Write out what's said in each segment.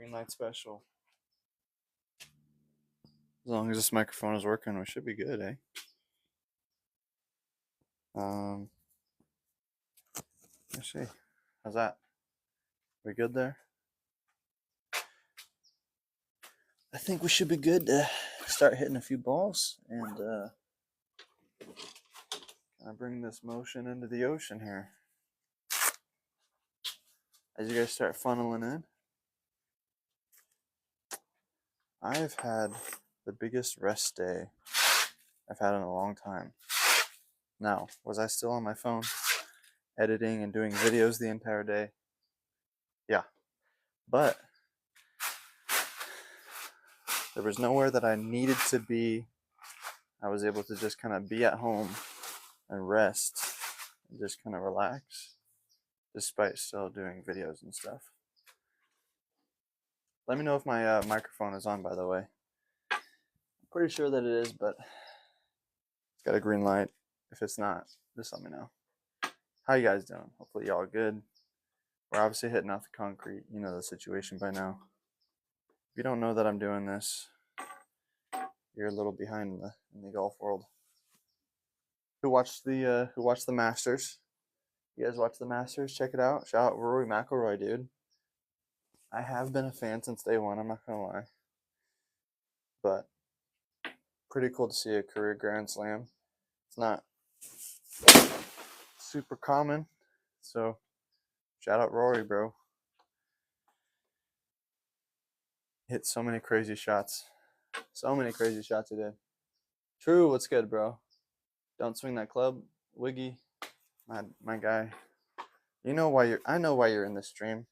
Green light special. As long as this microphone is working, we should be good, eh? Let's see. How's that? We good there? I think we should be good to start hitting a few balls and kind of bring this motion into the ocean here. As you guys start funneling in, I've had the biggest rest day I've had in a long time. Now, was I still on my phone editing and doing videos the entire day? Yeah, but there was nowhere that I needed to be. I was able to just kind of be at home and rest and just kind of relax despite still doing videos and stuff. Let me know if my microphone is on, by the way. I'm pretty sure that it is, but it's got a green light. If it's not, just let me know. How you guys doing? Hopefully y'all are good. We're obviously hitting off the concrete. You know the situation by now. If you don't know that I'm doing this, you're a little behind in the golf world. Who watched the Masters? You guys watch the Masters? Check it out. Shout out Rory McIlroy, dude. I have been a fan since day one, I'm not gonna lie. But pretty cool to see a career Grand Slam. It's not super common, so shout out Rory, bro. Hit so many crazy shots. So many crazy shots he did. True, what's good, bro? Don't swing that club, Wiggy. My guy. You know why I know why you're in this stream.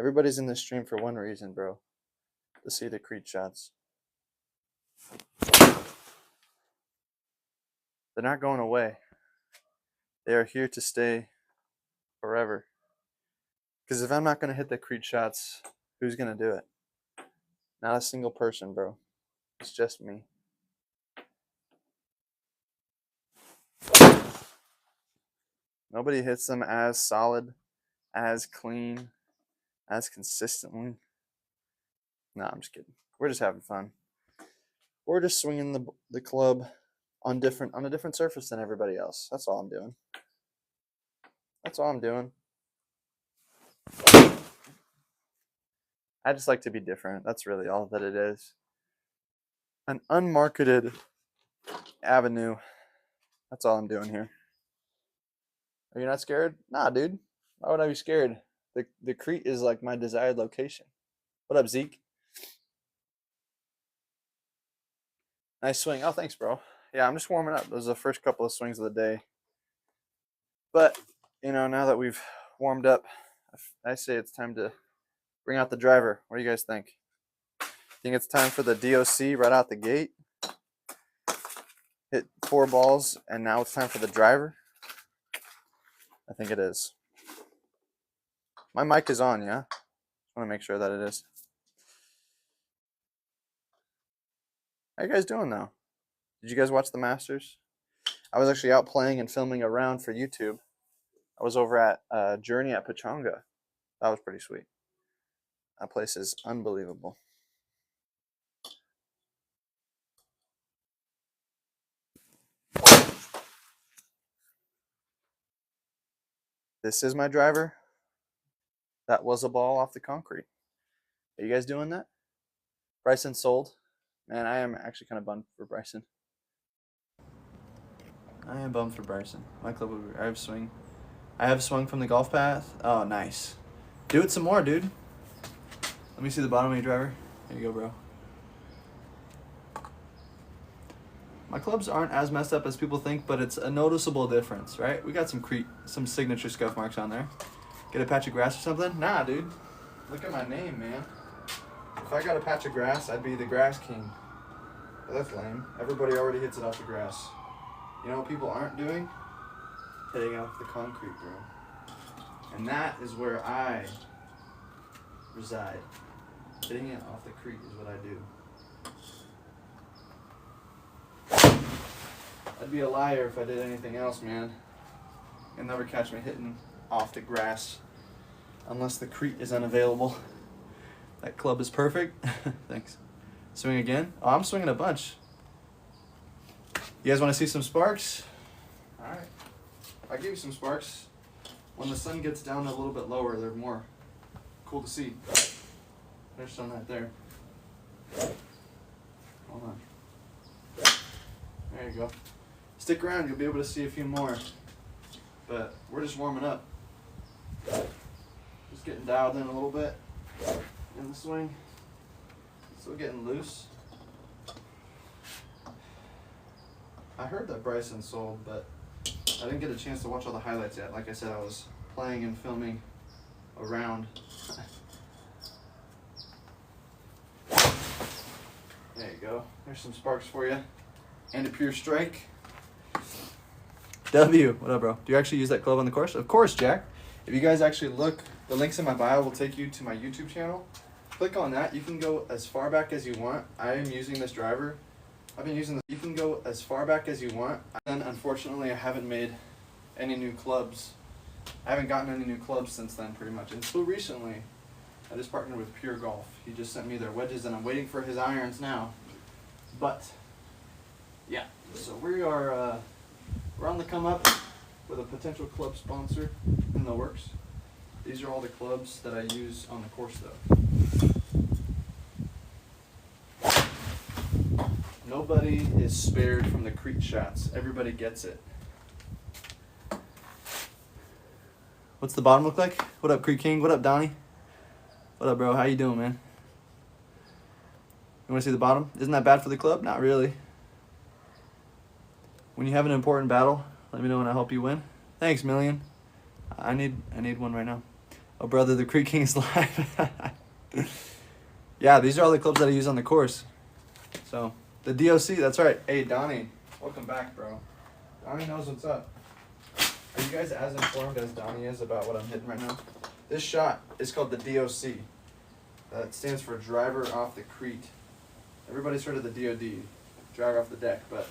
Everybody's in this stream for one reason, bro. To see the Creed shots. They're not going away. They are here to stay forever. Because if I'm not going to hit the Creed shots, who's going to do it? Not a single person, bro. It's just me. Nobody hits them as solid, as clean, as consistently. Nah, I'm just kidding. We're just having fun. We're just swinging the club on a different surface than everybody else. That's all I'm doing. That's all I'm doing. I just like to be different. That's really all that it is. An unmarketed avenue. That's all I'm doing here. Are you not scared? Nah, dude. Why would I be scared? The Crete is like my desired location. What up, Zeke? Nice swing. Oh, thanks, bro. Yeah, I'm just warming up. Those are the first couple of swings of the day. But, you know, now that we've warmed up, I say it's time to bring out the driver. What do you guys think? Think it's time for the DOC right out the gate? Hit 4 balls, and now it's time for the driver? I think it is. My mic is on, yeah? I want to make sure that it is. How you guys doing, though? Did you guys watch the Masters? I was actually out playing and filming a round for YouTube. I was over at Journey at Pechanga. That was pretty sweet. That place is unbelievable. This is my driver. That was a ball off the concrete. Are you guys doing that? Bryson sold. Man, I am actually kind of bummed for Bryson. I am bummed for Bryson. My club would be, I have swung from the golf path. Oh, nice. Do it some more, dude. Let me see the bottom of your driver. There you go, bro. My clubs aren't as messed up as people think, but it's a noticeable difference, right? We got some signature scuff marks on there. Get a patch of grass or something? Nah, dude. Look at my name, man. If I got a patch of grass, I'd be the grass king. But that's lame. Everybody already hits it off the grass. You know what people aren't doing? Hitting off the concrete, bro. And that is where I reside. Hitting it off the creek is what I do. I'd be a liar if I did anything else, man. You'll never catch me hitting off the grass unless the creek is unavailable. That club is perfect. Thanks. Swing again. Oh, I'm swinging a bunch. You guys want to see some sparks? All right. I'll give you some sparks. When the sun gets down a little bit lower, they're more cool to see. There's some right there. Hold on. There you go. Stick around, you'll be able to see a few more. But we're just warming up. Just getting dialed in a little bit in the swing. Still getting loose. I heard that Bryson sold, but I didn't get a chance to watch all the highlights yet. Like I said, I was playing and filming around. There you go. There's some sparks for you. And a pure strike. W, what up, bro? Do you actually use that club on the course? Of course, Jack. If you guys actually look, the links in my bio will take you to my YouTube channel. Click on that. You can go as far back as you want. I am using this driver. I've been using this. You can go as far back as you want. Then, unfortunately, I haven't made any new clubs. I haven't gotten any new clubs since then, pretty much. Until recently, I just partnered with Pure Golf. He just sent me their wedges, and I'm waiting for his irons now. But, yeah. So we are we're on the come up with a potential club sponsor in the works. These are all the clubs that I use on the course, though. Nobody is spared from the creek shots. Everybody gets it. What's the bottom look like? What up, Creek King? What up, Donnie? What up, bro? How you doing, man? You want to see the bottom? Isn't that bad for the club? Not really. When you have an important battle, let me know and I'll help you win. Thanks, Million. I need one right now. Oh, brother, the Creek King is live. Yeah, these are all the clubs that I use on the course. So, the DOC, that's right. Hey, Donnie, welcome back, bro. Donnie knows what's up. Are you guys as informed as Donnie is about what I'm hitting right now? This shot is called the DOC. That stands for driver off the crete. Everybody's heard of the DOD, driver off the deck, but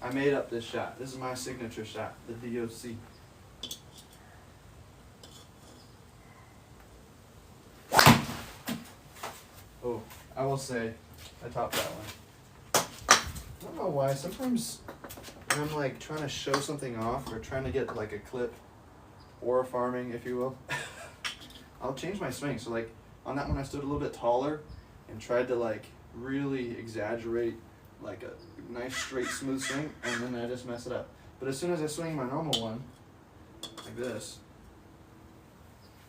I made up this shot. This is my signature shot, the DOC. Oh, I will say, I topped that one. I don't know why, sometimes when I'm like trying to show something off or trying to get like a clip or farming, if you will, I'll change my swing. So like on that one I stood a little bit taller and tried to like really exaggerate like a nice straight smooth swing, and then I just mess it up. But as soon as I swing my normal one, like this,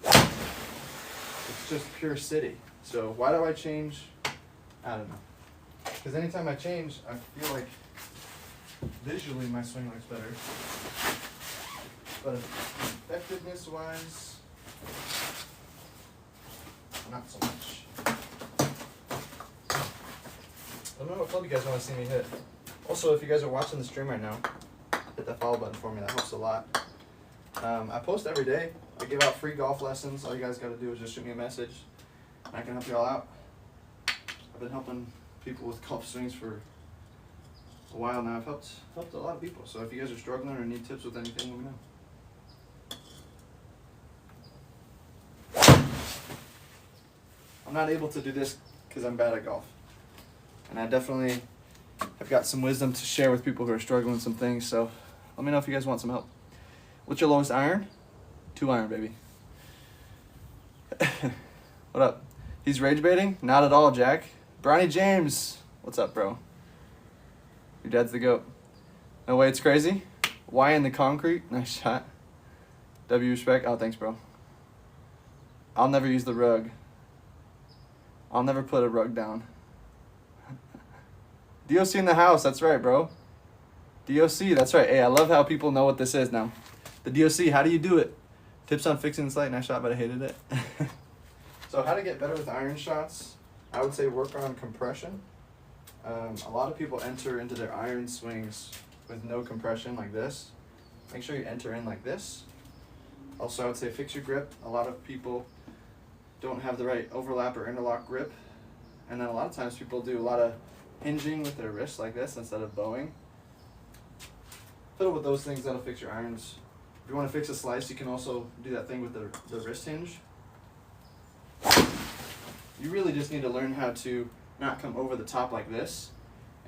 it's just pure city. So why do I change? I don't know. Because anytime I change, I feel like visually my swing looks better. But effectiveness wise, not so much. Let me know what club you guys want to see me hit. Also, if you guys are watching the stream right now, hit that follow button for me. That helps a lot. I post every day. I give out free golf lessons. All you guys got to do is just shoot me a message, and I can help you all out. I've been helping people with golf swings for a while now. I've helped a lot of people. So if you guys are struggling or need tips with anything, let me know. I'm not able to do this because I'm bad at golf. And I definitely have got some wisdom to share with people who are struggling with some things. So let me know if you guys want some help. What's your lowest iron? 2 iron, baby. What up? He's rage baiting? Not at all, Jack. Bronny James. What's up, bro? Your dad's the GOAT. No way, it's crazy. Why in the concrete? Nice shot. W respect. Oh, thanks, bro. I'll never use the rug. I'll never put a rug down. DOC in the house, that's right, bro. DOC, that's right. Hey, I love how people know what this is now. The DOC, how do you do it? Tips on fixing the slight. Nice shot, but I hated it. So how to get better with iron shots? I would say work on compression. A lot of people enter into their iron swings with no compression like this. Make sure you enter in like this. Also, I would say fix your grip. A lot of people don't have the right overlap or interlock grip. And then a lot of times people do a lot of hinging with their wrists like this instead of bowing. Fiddle with those things, that'll fix your irons. If you want to fix a slice, you can also do that thing with the wrist hinge. You really just need to learn how to not come over the top like this,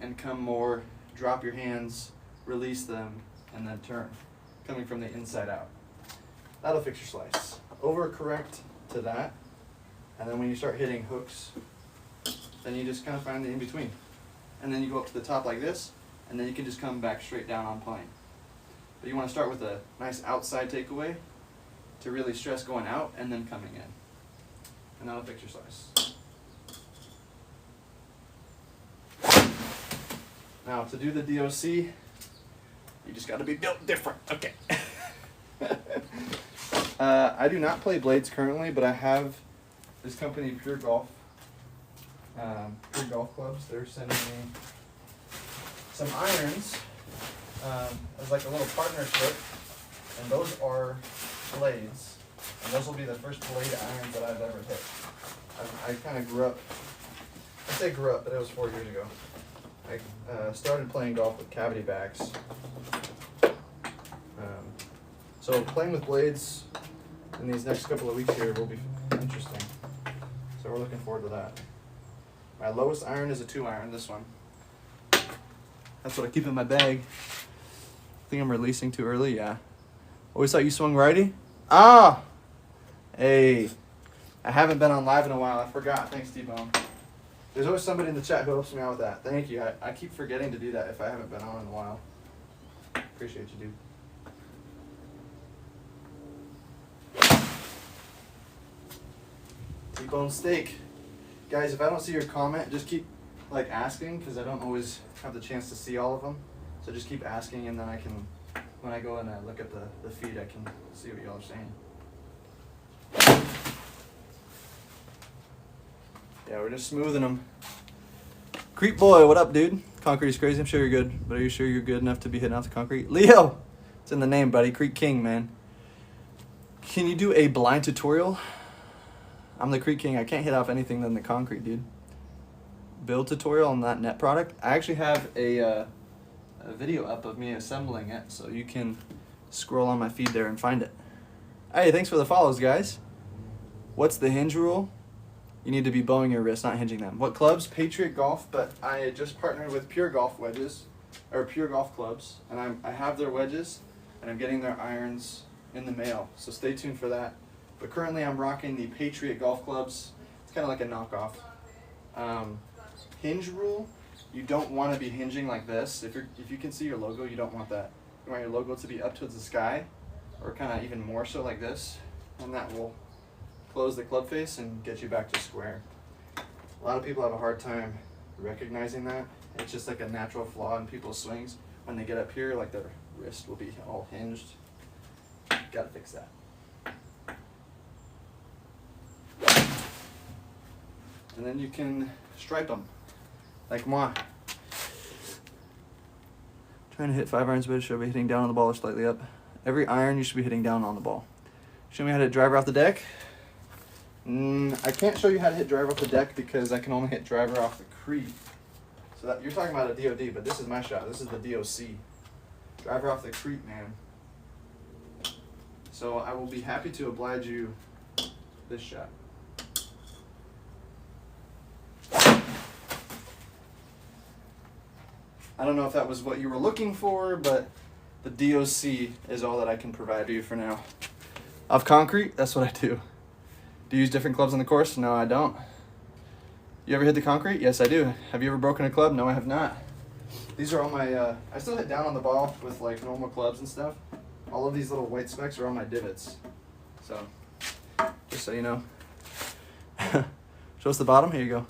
and come more, drop your hands, release them, and then turn, coming from the inside out. That'll fix your slice. Overcorrect to that, and then when you start hitting hooks, then you just kind of find the in-between. And then you go up to the top like this, and then you can just come back straight down on plane. But you want to start with a nice outside takeaway to really stress going out and then coming in. And that'll fix your slice. Now to do the DOC, you just got to be built different. Okay. I do not play blades currently, but I have this company, Pure Golf Clubs. They're sending me some irons as like a little partnership, and those are blades, and those will be the first blade irons that I've ever hit. I kind of grew up, I say grew up, but it was 4 years ago. I started playing golf with cavity backs. So playing with blades in these next couple of weeks here will be interesting. So we're looking forward to that. My lowest iron is a 2-iron, this one. That's what I keep in my bag. I think I'm releasing too early, yeah. Always thought you swung righty? Ah! Hey, I haven't been on live in a while. I forgot. Thanks, T-Bone. There's always somebody in the chat who helps me out with that. Thank you. I keep forgetting to do that if I haven't been on in a while. Appreciate you, dude. T-bone steak. Guys, if I don't see your comment, just keep like asking, because I don't always have the chance to see all of them. So just keep asking, and then I can, when I go and I look at the feed, I can see what y'all are saying. Yeah, we're just smoothing them. Creep boy, what up, dude? Concrete is crazy. I'm sure you're good, but are you sure you're good enough to be hitting out the concrete? Leo! It's in the name, buddy. Creek King, man. Can you do a blind tutorial? I'm the Creek King. I can't hit off anything than the concrete, dude. Build tutorial on that net product. I actually have a video up of me assembling it, so you can scroll on my feed there and find it. Hey, thanks for the follows, guys. What's the hinge rule? You need to be bowing your wrist, not hinging them. What clubs? Patriot Golf, but I just partnered with Pure Golf wedges, or Pure Golf clubs, and I have their wedges, and I'm getting their irons in the mail, so stay tuned for that. But currently I'm rocking the Patriot Golf clubs. It's kind of like a knockoff. Hinge rule, you don't want to be hinging like this. If you can see your logo, you don't want that. You want your logo to be up towards the sky, or kind of even more so like this, and that will close the club face and get you back to square. A lot of people have a hard time recognizing that. It's just like a natural flaw in people's swings. When they get up here, like their wrist will be all hinged. Gotta fix that. And then you can stripe them, like moi. Trying to hit 5 irons, but should be hitting down on the ball or slightly up. Every iron you should be hitting down on the ball. Show me how to hit driver off the deck. I can't show you how to hit driver off the deck because I can only hit driver off the creep. So that, you're talking about a DOD, but this is my shot. This is the DOC. Driver off the creep, man. So I will be happy to oblige you this shot. I don't know if that was what you were looking for, but the DOC is all that I can provide you for now. Off concrete, that's what I do. Do you use different clubs on the course? No, I don't. You ever hit the concrete? Yes, I do. Have you ever broken a club? No, I have not. These are all my, I still hit down on the ball with like normal clubs and stuff. All of these little white specks are on my divots. So, just so you know. Show us the bottom, here you go.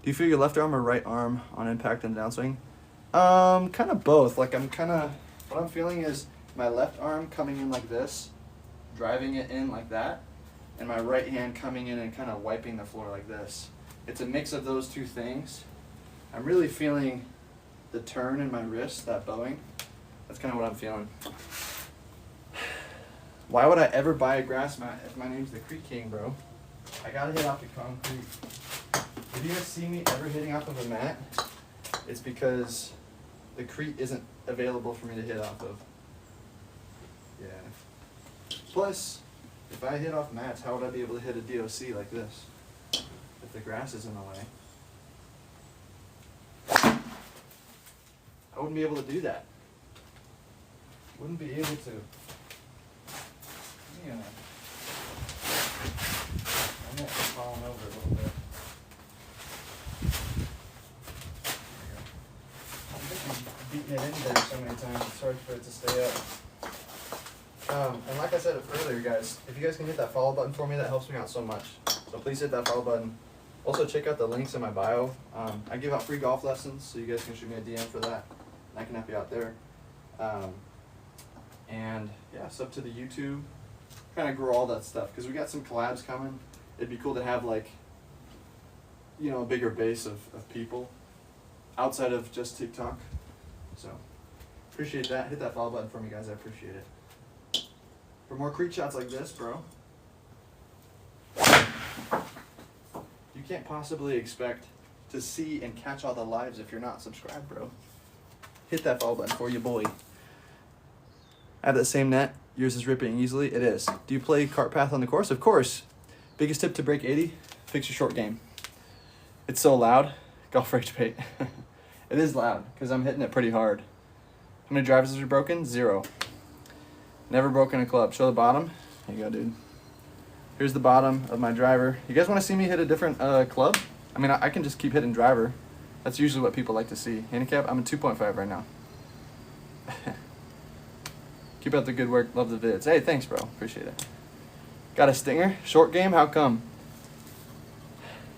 Do you feel your left arm or right arm on impact and downswing? Kind of both. Like what I'm feeling is my left arm coming in like this, driving it in like that, and my right hand coming in and kind of wiping the floor like this. It's a mix of those two things. I'm really feeling the turn in my wrist, that bowing. That's kind of what I'm feeling. Why would I ever buy a grass mat if my name's the Creek King, bro? I gotta hit off the concrete. If you guys see me ever hitting off of a mat, it's because the Crete isn't available for me to hit off of. Yeah. Plus, if I hit off mats, how would I be able to hit a DOC like this? If if the grass is in the way. I wouldn't be able to do that. Wouldn't be able to. I'm falling over a little bit. I'm beating it in there so many times, it's hard for it to stay up. And like I said earlier, guys, if you guys can hit that follow button for me, that helps me out so much. So please hit that follow button. Also, check out the links in my bio. I give out free golf lessons, so you guys can shoot me a DM for that. And I can help you out there. And yeah, sub to the YouTube. Kind of grow all that stuff, because we got some collabs coming. It'd be cool to have, like, you know, a bigger base of people outside of just TikTok. So appreciate that. Hit that follow button for me, guys. I appreciate it. For more creek shots like this, bro, you can't possibly expect to see and catch all the lives if you're not subscribed, bro. Hit that follow button for you, boy. I have that same net. Yours is ripping easily. It is. Do you play cart path on the course? Of course. Biggest tip to break 80, fix your short game. It's so loud. Golf rage bait. It is loud because I'm hitting it pretty hard. How many drivers are broken? 0. Never broken a club. Show the bottom. There you go, dude. Here's the bottom of my driver. You guys want to see me hit a different club? I mean, I can just keep hitting driver. That's usually what people like to see. Handicap, I'm at 2.5 right now. Keep up the good work. Love the vids. Hey, thanks, bro. Appreciate it. Got a stinger? Short game? How come?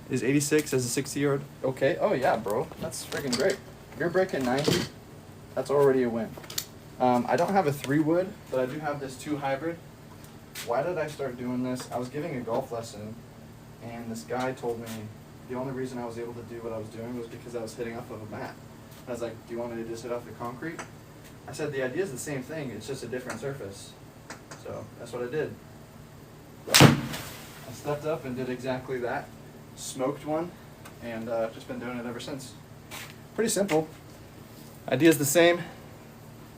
Is 86 as a 60-year-old okay? Oh, yeah, bro. That's freaking great. If you're breaking 90, that's already a win. I don't have a 3-wood, but I do have this 2 hybrid. Why did I start doing this? I was giving a golf lesson, and this guy told me the only reason I was able to do what I was doing was because I was hitting off of a mat. I was like, do you want me to just hit off the concrete? I said, the idea is the same thing, it's just a different surface. So that's what I did. I stepped up and did exactly that. Smoked one, and just been doing it ever since. Pretty simple. Idea's the same.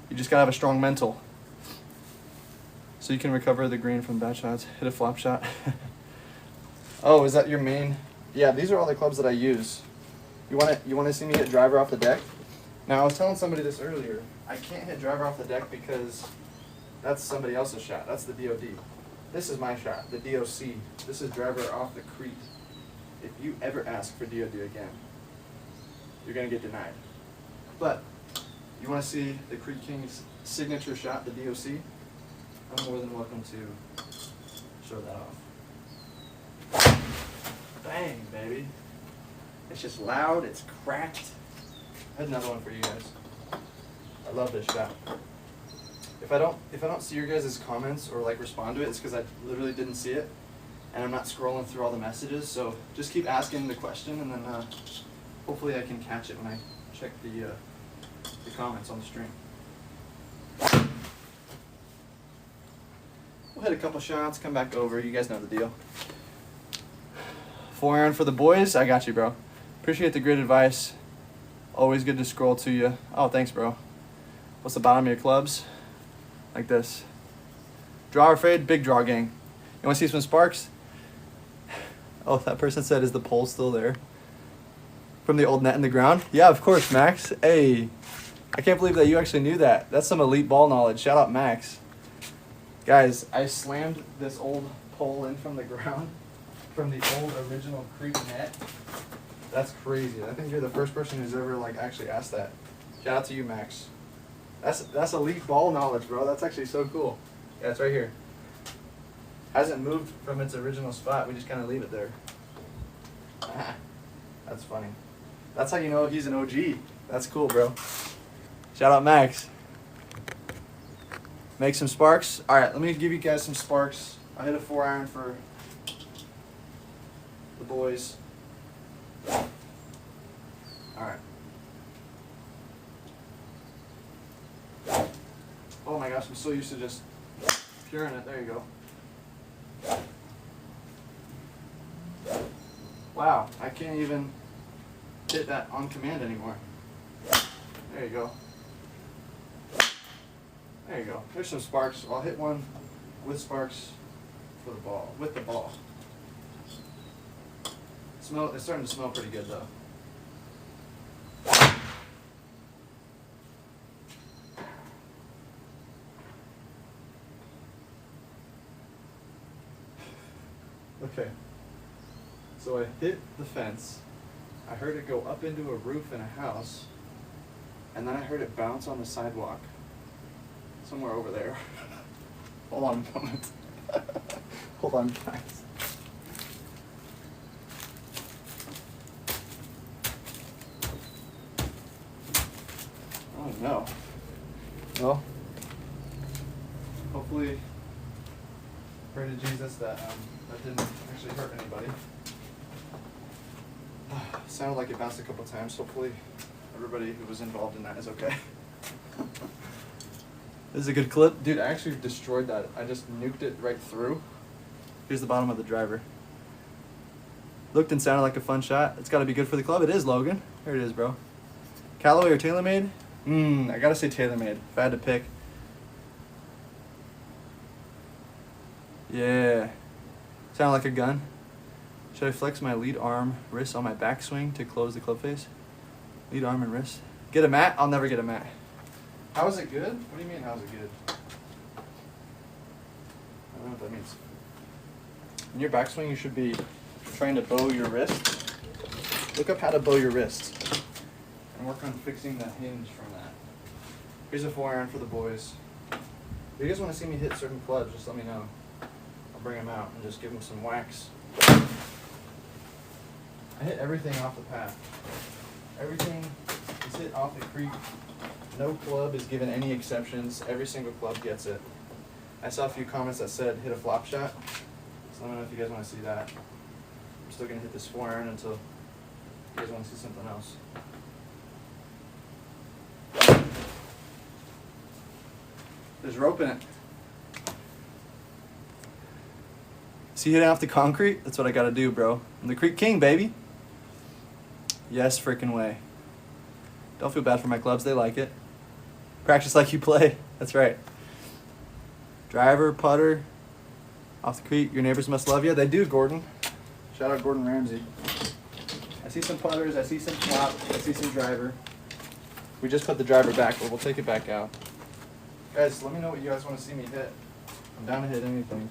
You just gotta have a strong mental. So you can recover the green from bad shots. Hit a flop shot. Oh, is that your main? Yeah, these are all the clubs that I use. You wanna see me hit driver off the deck? Now I was telling somebody this earlier. I can't hit driver off the deck because that's somebody else's shot. That's the DOD. This is my shot, the DOC. This is driver off the creek. If you ever ask for DOD again, you're gonna get denied. But you want to see the Creek King's signature shot, the DOC? I'm more than welcome to show that off. Bang, baby. It's just loud, it's cracked. I had another one for you guys. I love this shot. If I don't see your guys' comments or like respond to it, it's because I literally didn't see it, and I'm not scrolling through all the messages. So just keep asking the question, and then hopefully I can catch it when I check the comments on the stream. We'll hit a couple shots, come back over. You guys know the deal. 4-iron for the boys. I got you, bro. Appreciate the great advice. Always good to scroll to you. Oh, thanks, bro. What's the bottom of your clubs? Like this. Draw or fade? Big draw, gang. You want to see some sparks? Oh, that person said, is the pole still there? From the old net in the ground? Yeah, of course, Max. Hey, I can't believe that you actually knew that. That's some elite ball knowledge. Shout out, Max. Guys, I slammed this old pole in from the ground from the old original creek net. That's crazy. I think you're the first person who's ever like actually asked that. Shout out to you, Max. That's elite ball knowledge, bro. That's actually so cool. Yeah, it's right here. Hasn't moved from its original spot. We just kind of leave it there. That's funny. That's how you know he's an OG. That's cool, bro. Shout out, Max. Make some sparks. All right, let me give you guys some sparks. I hit a 4-iron for the boys. All right. Oh my gosh, I'm so used to just puring it. There you go. Wow, I can't even hit that on command anymore. There you go. There you go. There's some sparks. I'll hit one with sparks for the ball, with the ball. It's starting to smell pretty good though. Okay. So I hit the fence. I heard it go up into a roof in a house, and then I heard it bounce on the sidewalk somewhere over there. Hold on a moment. Hold on, guys. Oh no. Well, hopefully, pray to Jesus that that didn't actually hurt anybody. Sounded like it bounced a couple times. Hopefully, everybody who was involved in that is okay. This is a good clip. Dude, I actually destroyed that. I just nuked it right through. Here's the bottom of the driver. Looked and sounded like a fun shot. It's got to be good for the club. It is, Logan. There it is, bro. Callaway or TaylorMade? I gotta say TaylorMade. If I had to pick. Yeah. Sound like a gun. Should I flex my lead arm, wrist on my backswing to close the club face? Lead arm and wrist. Get a mat? I'll never get a mat. How is it good? What do you mean, how's it good? I don't know what that means. In your backswing, you should be trying to bow your wrist. Look up how to bow your wrist and work on fixing the hinge from that. Here's a 4-iron for the boys. If you guys want to see me hit certain clubs, just let me know. I'll bring them out and just give them some wax. I hit everything off the path. Everything is hit off the creek. No club is given any exceptions. Every single club gets it. I saw a few comments that said hit a flop shot. So let me know if you guys want to see that. I'm still going to hit this 4-iron until you guys want to see something else. There's rope in it. See hitting off the concrete? That's what I got to do, bro. I'm the Creek King, baby. Yes, frickin' way. Don't feel bad for my clubs. They like it. Practice like you play. That's right. Driver, putter, off the creek. Your neighbors must love you. They do, Gordon. Shout out Gordon Ramsay. I see some putters. I see some flop. I see some driver. We just put the driver back, but we'll take it back out. Guys, let me know what you guys want to see me hit. I'm down to hit anything.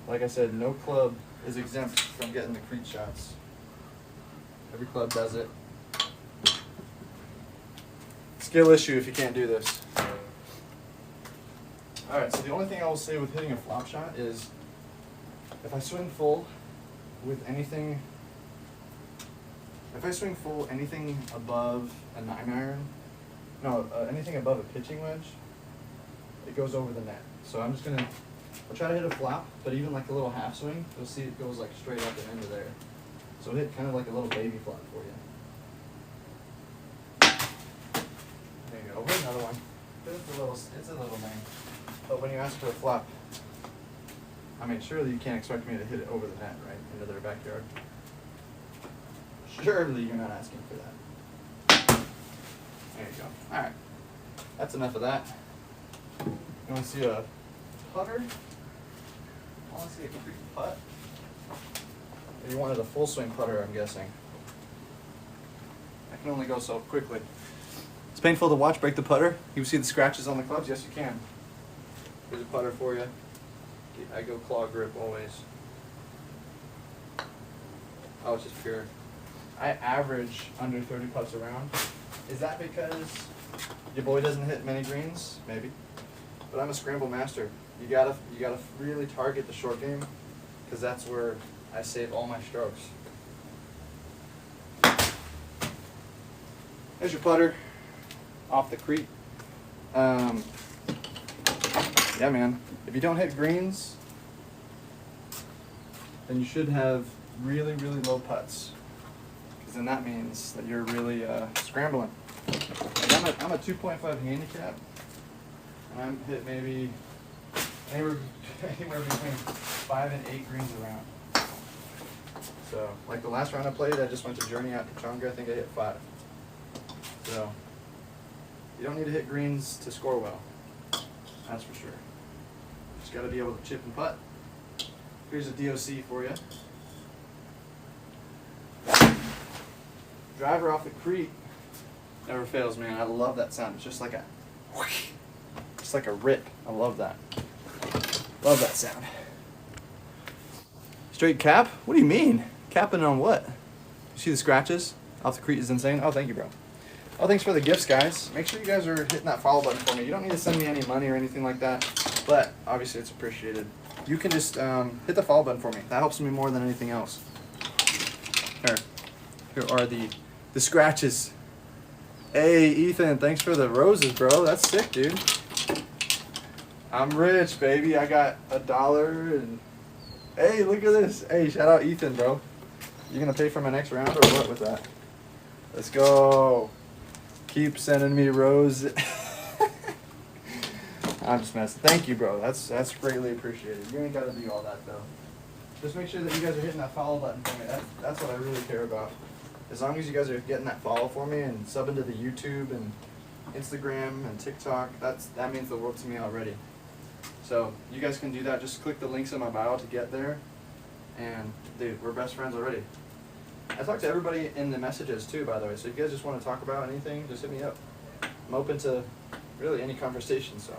Like I said, no club is exempt from getting the creek shots. Every club does it. Skill issue if you can't do this. Alright, so the only thing I will say with hitting a flop shot is if I swing full with anything, anything above a 9-iron, anything above a pitching wedge, it goes over the net. So I'm just going to, I'll try to hit a flop, but even like a little half swing, you'll see it goes like straight up and into there. So hit kind of like a little baby flop for you. There you go. Hit another one. It's a little thing. But when you ask for a flop, I mean, surely you can't expect me to hit it over the net, right? Into their backyard. Surely you're not asking for that. There you go. Alright. That's enough of that. You want to see a putter? I want to see a complete putt. You wanted a full swing putter, I'm guessing. I can only go so quickly. It's painful to watch break the putter. You see the scratches on the clubs? Yes, you can. Here's a putter for you. I go claw grip always. Oh, it's just pure. I average under 30 putts around. Is that because your boy doesn't hit many greens? Maybe. But I'm a scramble master. You gotta really target the short game, because that's where I save all my strokes. There's your putter off the creek. Yeah, man. If you don't hit greens, then you should have really, really low putts, because then that means that you're really scrambling. Like I'm a 2.5 handicap, and I'm hit maybe anywhere between 5 and 8 greens around. So, like the last round I played, I just went to Journey out to Chonga. I think I hit 5. So, you don't need to hit greens to score well. That's for sure. Just got to be able to chip and putt. Here's a DOC for you. driver off the Crete never fails, man. I love that sound. It's just like a rip. I love that. Love that sound. Straight cap? What do you mean? Capping on what? You see the scratches off the Crete is insane. Oh, thank you, bro. Oh, thanks for the gifts, guys. Make sure you guys are hitting that follow button for me. You don't need to send me any money or anything like that, but obviously it's appreciated. You can just hit the follow button for me. That helps me more than anything else. Here are the scratches. Hey, Ethan, thanks for the roses, bro. That's sick, dude. I'm rich, baby. I got $1 and... Hey, look at this. Hey, shout out Ethan, bro. You gonna pay for my next round or what with that? Let's go. Keep sending me roses. I'm just messing. Thank you, bro. That's greatly appreciated. You ain't gotta do all that though. Just make sure that you guys are hitting that follow button for me. That's what I really care about. As long as you guys are getting that follow for me and subbing to the YouTube and Instagram and TikTok, that means the world to me already. So you guys can do that. Just click the links in my bio to get there. And dude, we're best friends already. I talk to everybody in the messages too, by the way. So if you guys just want to talk about anything, just hit me up. I'm open to really any conversation. So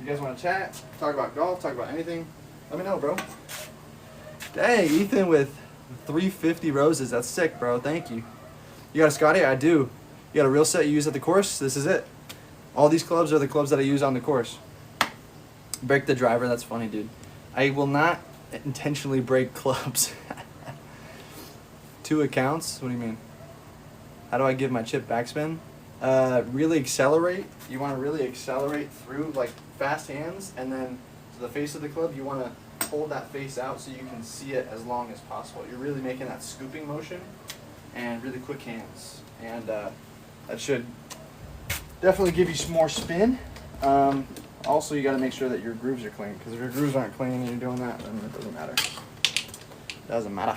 you guys want to chat, talk about golf, talk about anything, let me know, bro. Dang, Ethan with 350 roses. That's sick, bro. Thank you. You got a Scotty? I do. You got a real set you use at the course? This is it. All these clubs are the clubs that I use on the course. Break the driver. That's funny, dude. I will not intentionally break clubs. 2 accounts? What do you mean? How do I give my chip backspin? Really accelerate. You want to really accelerate through like fast hands, and then to the face of the club, you want to hold that face out so you can see it as long as possible. You're really making that scooping motion and really quick hands. And that should definitely give you some more spin. Also, you got to make sure that your grooves are clean, because if your grooves aren't clean and you're doing that, then it doesn't matter. Doesn't matter.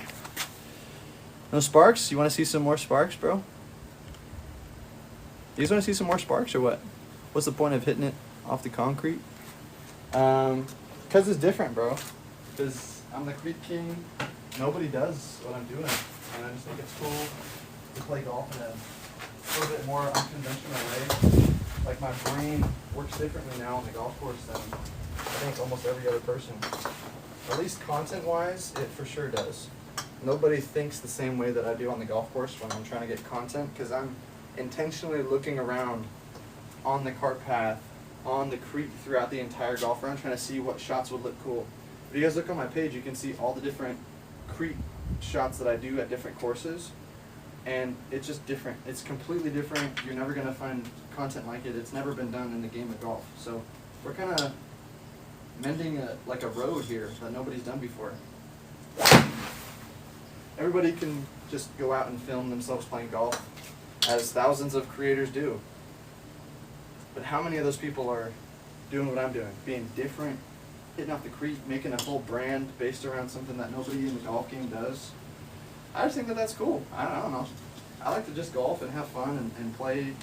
No sparks? You want to see some more sparks, bro? You guys want to see some more sparks or what? What's the point of hitting it off the concrete? Because it's different, bro. Because I'm the Crete King. Nobody does what I'm doing. And I just think it's cool to play golf in a little bit more unconventional way. Like my brain works differently now on the golf course than I think almost every other person. At least content-wise, it for sure does. Nobody thinks the same way that I do on the golf course when I'm trying to get content, because I'm intentionally looking around on the cart path, on the Crete throughout the entire golf round, trying to see what shots would look cool. If you guys look on my page, you can see all the different Crete shots that I do at different courses, and it's just different. It's completely different. You're never going to find content like it. It's never been done in the game of golf. So we're kind of mending like a road here that nobody's done before. Everybody can just go out and film themselves playing golf, as thousands of creators do. But how many of those people are doing what I'm doing? Being different, hitting off the Crete, making a whole brand based around something that nobody in the golf game does. I just think that that's cool. I don't know. I like to just golf and have fun and play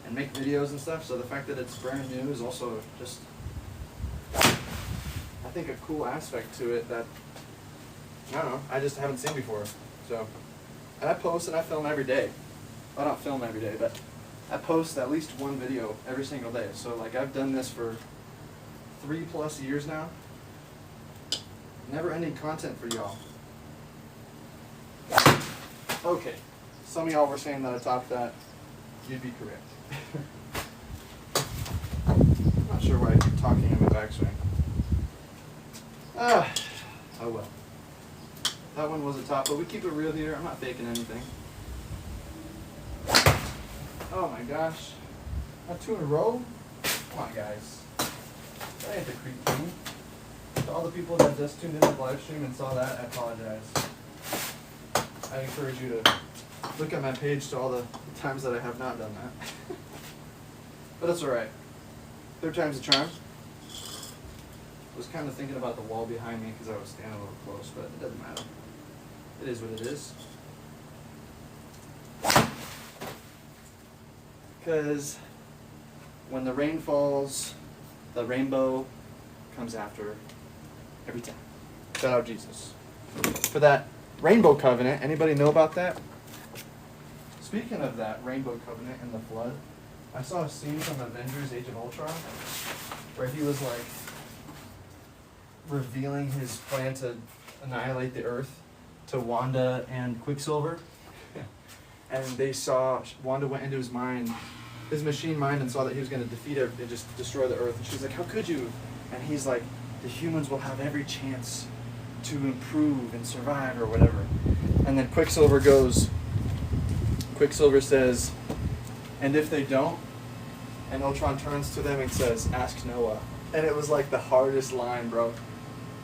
and make videos and stuff. So the fact that it's brand new is also just, I think, a cool aspect to it that, I don't know, I just haven't seen before. So, and I post and I film every day. I don't film every day, but I post at least one video every single day. So like I've done this for 3+ years now. Never ending content for y'all. Okay, some of y'all were saying that I topped that. You'd be correct. I'm not sure why I keep talking in my backswing. Oh well. That one was a top, but we keep it real here. I'm not faking anything. Oh my gosh. Not 2 in a row? Come on, guys. That ain't the Crete King. To all the people that just tuned in to the live stream and saw that, I apologize. I encourage you to look at my page to all the times that I have not done that. But that's alright. 3rd time's a charm. I was kind of thinking about the wall behind me because I was standing a little close, but it doesn't matter. It is what it is. Because when the rain falls, the rainbow comes after every time. Shout out Jesus for that Rainbow Covenant. Anybody know about that? Speaking of that Rainbow Covenant and the flood, I saw a scene from Avengers: Age of Ultron where he was like revealing his plan to annihilate the Earth to Wanda and Quicksilver. And they saw, Wanda went into his mind, his machine mind, and saw that he was going to defeat her and just destroy the Earth. And she's like, how could you? And he's like, the humans will have every chance to improve and survive or whatever. And then Quicksilver says, and if they don't? And Ultron turns to them and says, ask Noah. And it was like the hardest line, bro.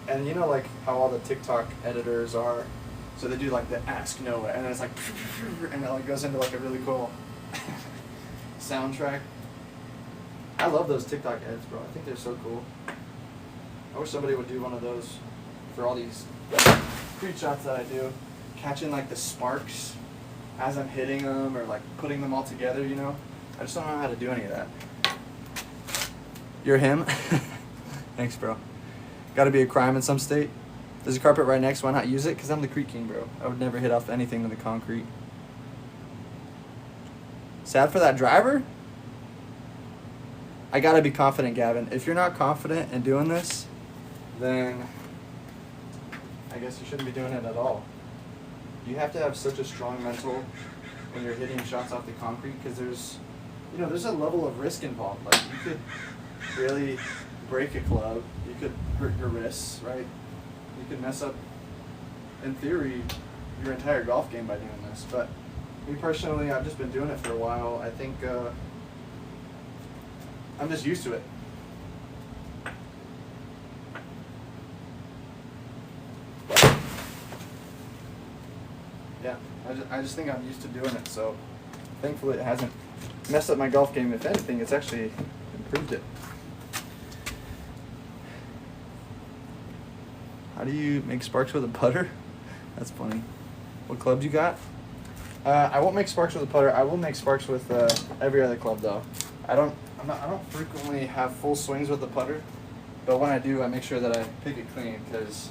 And you know like how all the TikTok editors are? So they do like the ask Noah, and then it's like, and it like goes into like a really cool soundtrack. I love those TikTok edits, bro. I think they're so cool. I wish somebody would do one of those for all these creep shots that I do. Catching like the sparks as I'm hitting them or like putting them all together, you know? I just don't know how to do any of that. You're him? Thanks, bro. Gotta be a crime in some state. There's a carpet right next, why not use it? Because I'm the Creek King, bro. I would never hit off anything to the concrete. Sad for that driver? I gotta be confident, Gavin. If you're not confident in doing this, then I guess you shouldn't be doing it at all. You have to have such a strong mental when you're hitting shots off the concrete, because there's a level of risk involved. Like, you could really break a club, you could hurt your wrists, right? You could mess up, in theory, your entire golf game by doing this. But me personally, I've just been doing it for a while. I think I'm just used to it. Yeah, I just think I'm used to doing it, so thankfully it hasn't messed up my golf game. If anything, it's actually improved it. How do you make sparks with a putter? That's funny. What clubs you got? I won't make sparks with a putter. I will make sparks with every other club though. I don't frequently have full swings with the putter, but when I do, I make sure that I pick it clean, because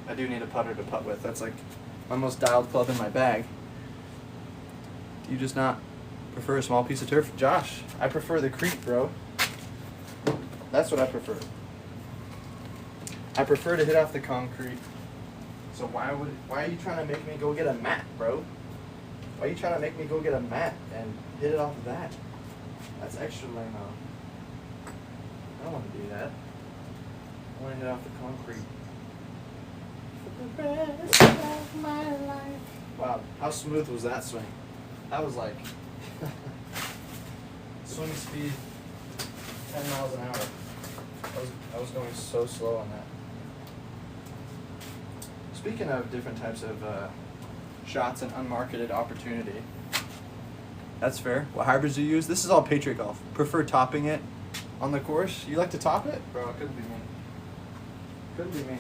I do need a putter to putt with. That's like my most dialed club in my bag. Do you just not prefer a small piece of turf? Josh, I prefer the creek, bro. That's what I prefer. I prefer to hit off the concrete. So why are you trying to make me go get a mat, bro? Why are you trying to make me go get a mat and hit it off of that? That's extra lame. I don't want to do that. I want to hit off the concrete. For the rest of my life. Wow, how smooth was that swing? That was like swing speed 10 miles an hour. I was going so slow on that. Speaking of different types of shots and unmarketed opportunity, that's fair. What hybrids do you use? This is all Patriot golf. Prefer topping it on the course? You like to top it? Bro, it couldn't be me. Couldn't be me.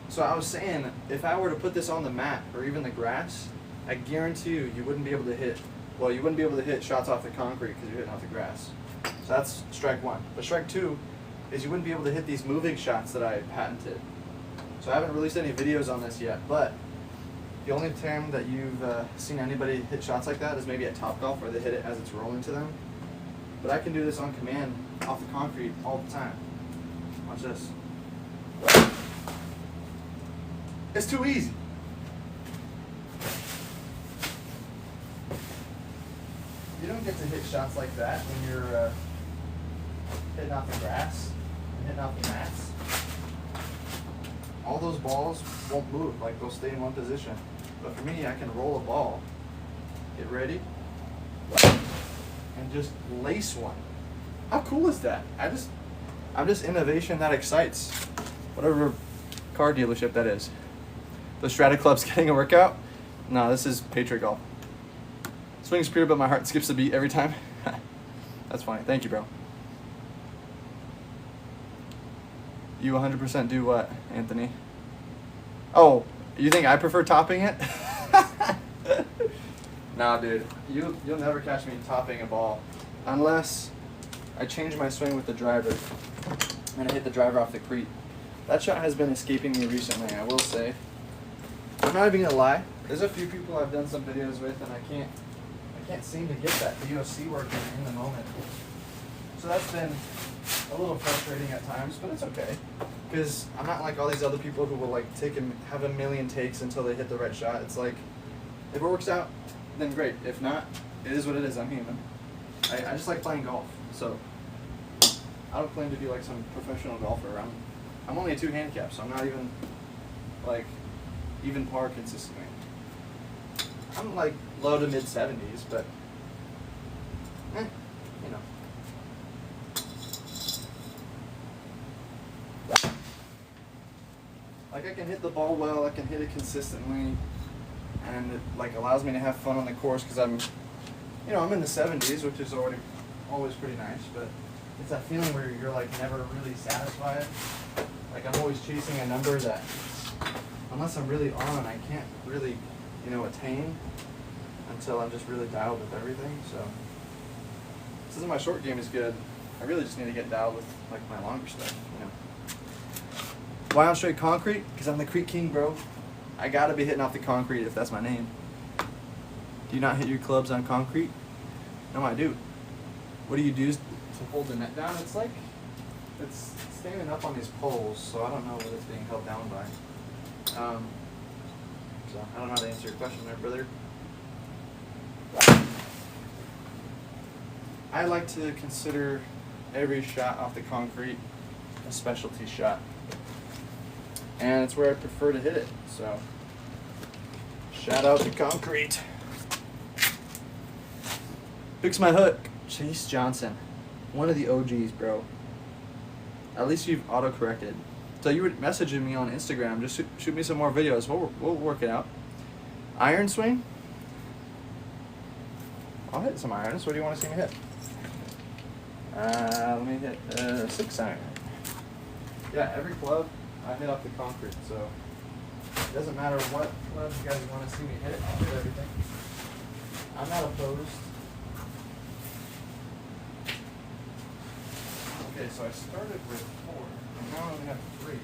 So I was saying, if I were to put this on the mat or even the grass, I guarantee you wouldn't be able to hit, well, you wouldn't be able to hit shots off the concrete because you're hitting off the grass. So that's strike one. But strike two is you wouldn't be able to hit these moving shots that I patented. So I haven't released any videos on this yet, but the only time that you've seen anybody hit shots like that is maybe at Topgolf, where they hit it as it's rolling to them. But I can do this on command off the concrete all the time. Watch this. It's too easy. You don't get to hit shots like that when you're hitting off the grass and hitting off the mats. All those balls won't move, like they'll stay in one position. But for me, I can roll a ball, get ready, and just lace one. How cool is that? I'm just innovation that excites. Whatever car dealership that is. The Strata Club's getting a workout? No, this is Patriot golf. Swings pure, but my heart skips a beat every time. That's funny. Thank you, bro. You 100% do what, Anthony? Oh, you think I prefer topping it? Nah, dude. You'll never catch me topping a ball unless I change my swing with the driver and I hit the driver off the cleat. That shot has been escaping me recently, I will say. I'm not even gonna lie. There's a few people I've done some videos with, and I can't seem to get that DOC working in the moment. So that's been a little frustrating at times, but it's okay. Because I'm not like all these other people who will like have a million takes until they hit the right shot. It's like, if it works out, then great. If not, it is what it is. I'm human. I just like playing golf. So I don't claim to be like some professional golfer. I'm only a 2 handicap, so I'm not even like even par consistently. I'm like low to mid 70s, but you know. Like I can hit the ball well, I can hit it consistently, and it like allows me to have fun on the course because I'm in the 70s, which is always pretty nice, but it's that feeling where you're like never really satisfied. Like I'm always chasing a number that, unless I'm really on, I can't really, attain until I'm just really dialed with everything. So since my short game is good, I really just need to get dialed with like my longer stuff, Why on straight concrete? Because I'm the Creek King, bro. I gotta be hitting off the concrete if that's my name. Do you not hit your clubs on concrete? No, I do. What do you do to hold the net down? It's like, it's standing up on these poles, so I don't know what it's being held down by. So I don't know how to answer your question there, brother. I like to consider every shot off the concrete a specialty shot. And it's where I prefer to hit it, so shout out to concrete. Fix my hook. Chase Johnson, one of the OGs, bro. At least you've auto-corrected. So you were messaging me on Instagram, just shoot me some more videos. We'll work it out. Iron swing? I'll hit some irons. What do you want to see me hit? Let me hit 6 iron. Yeah, every club I hit off the concrete, so it doesn't matter what clubs you guys want to see me hit. I'll hit everything. I'm not opposed. Okay, so I started with 4, and now I only have 3.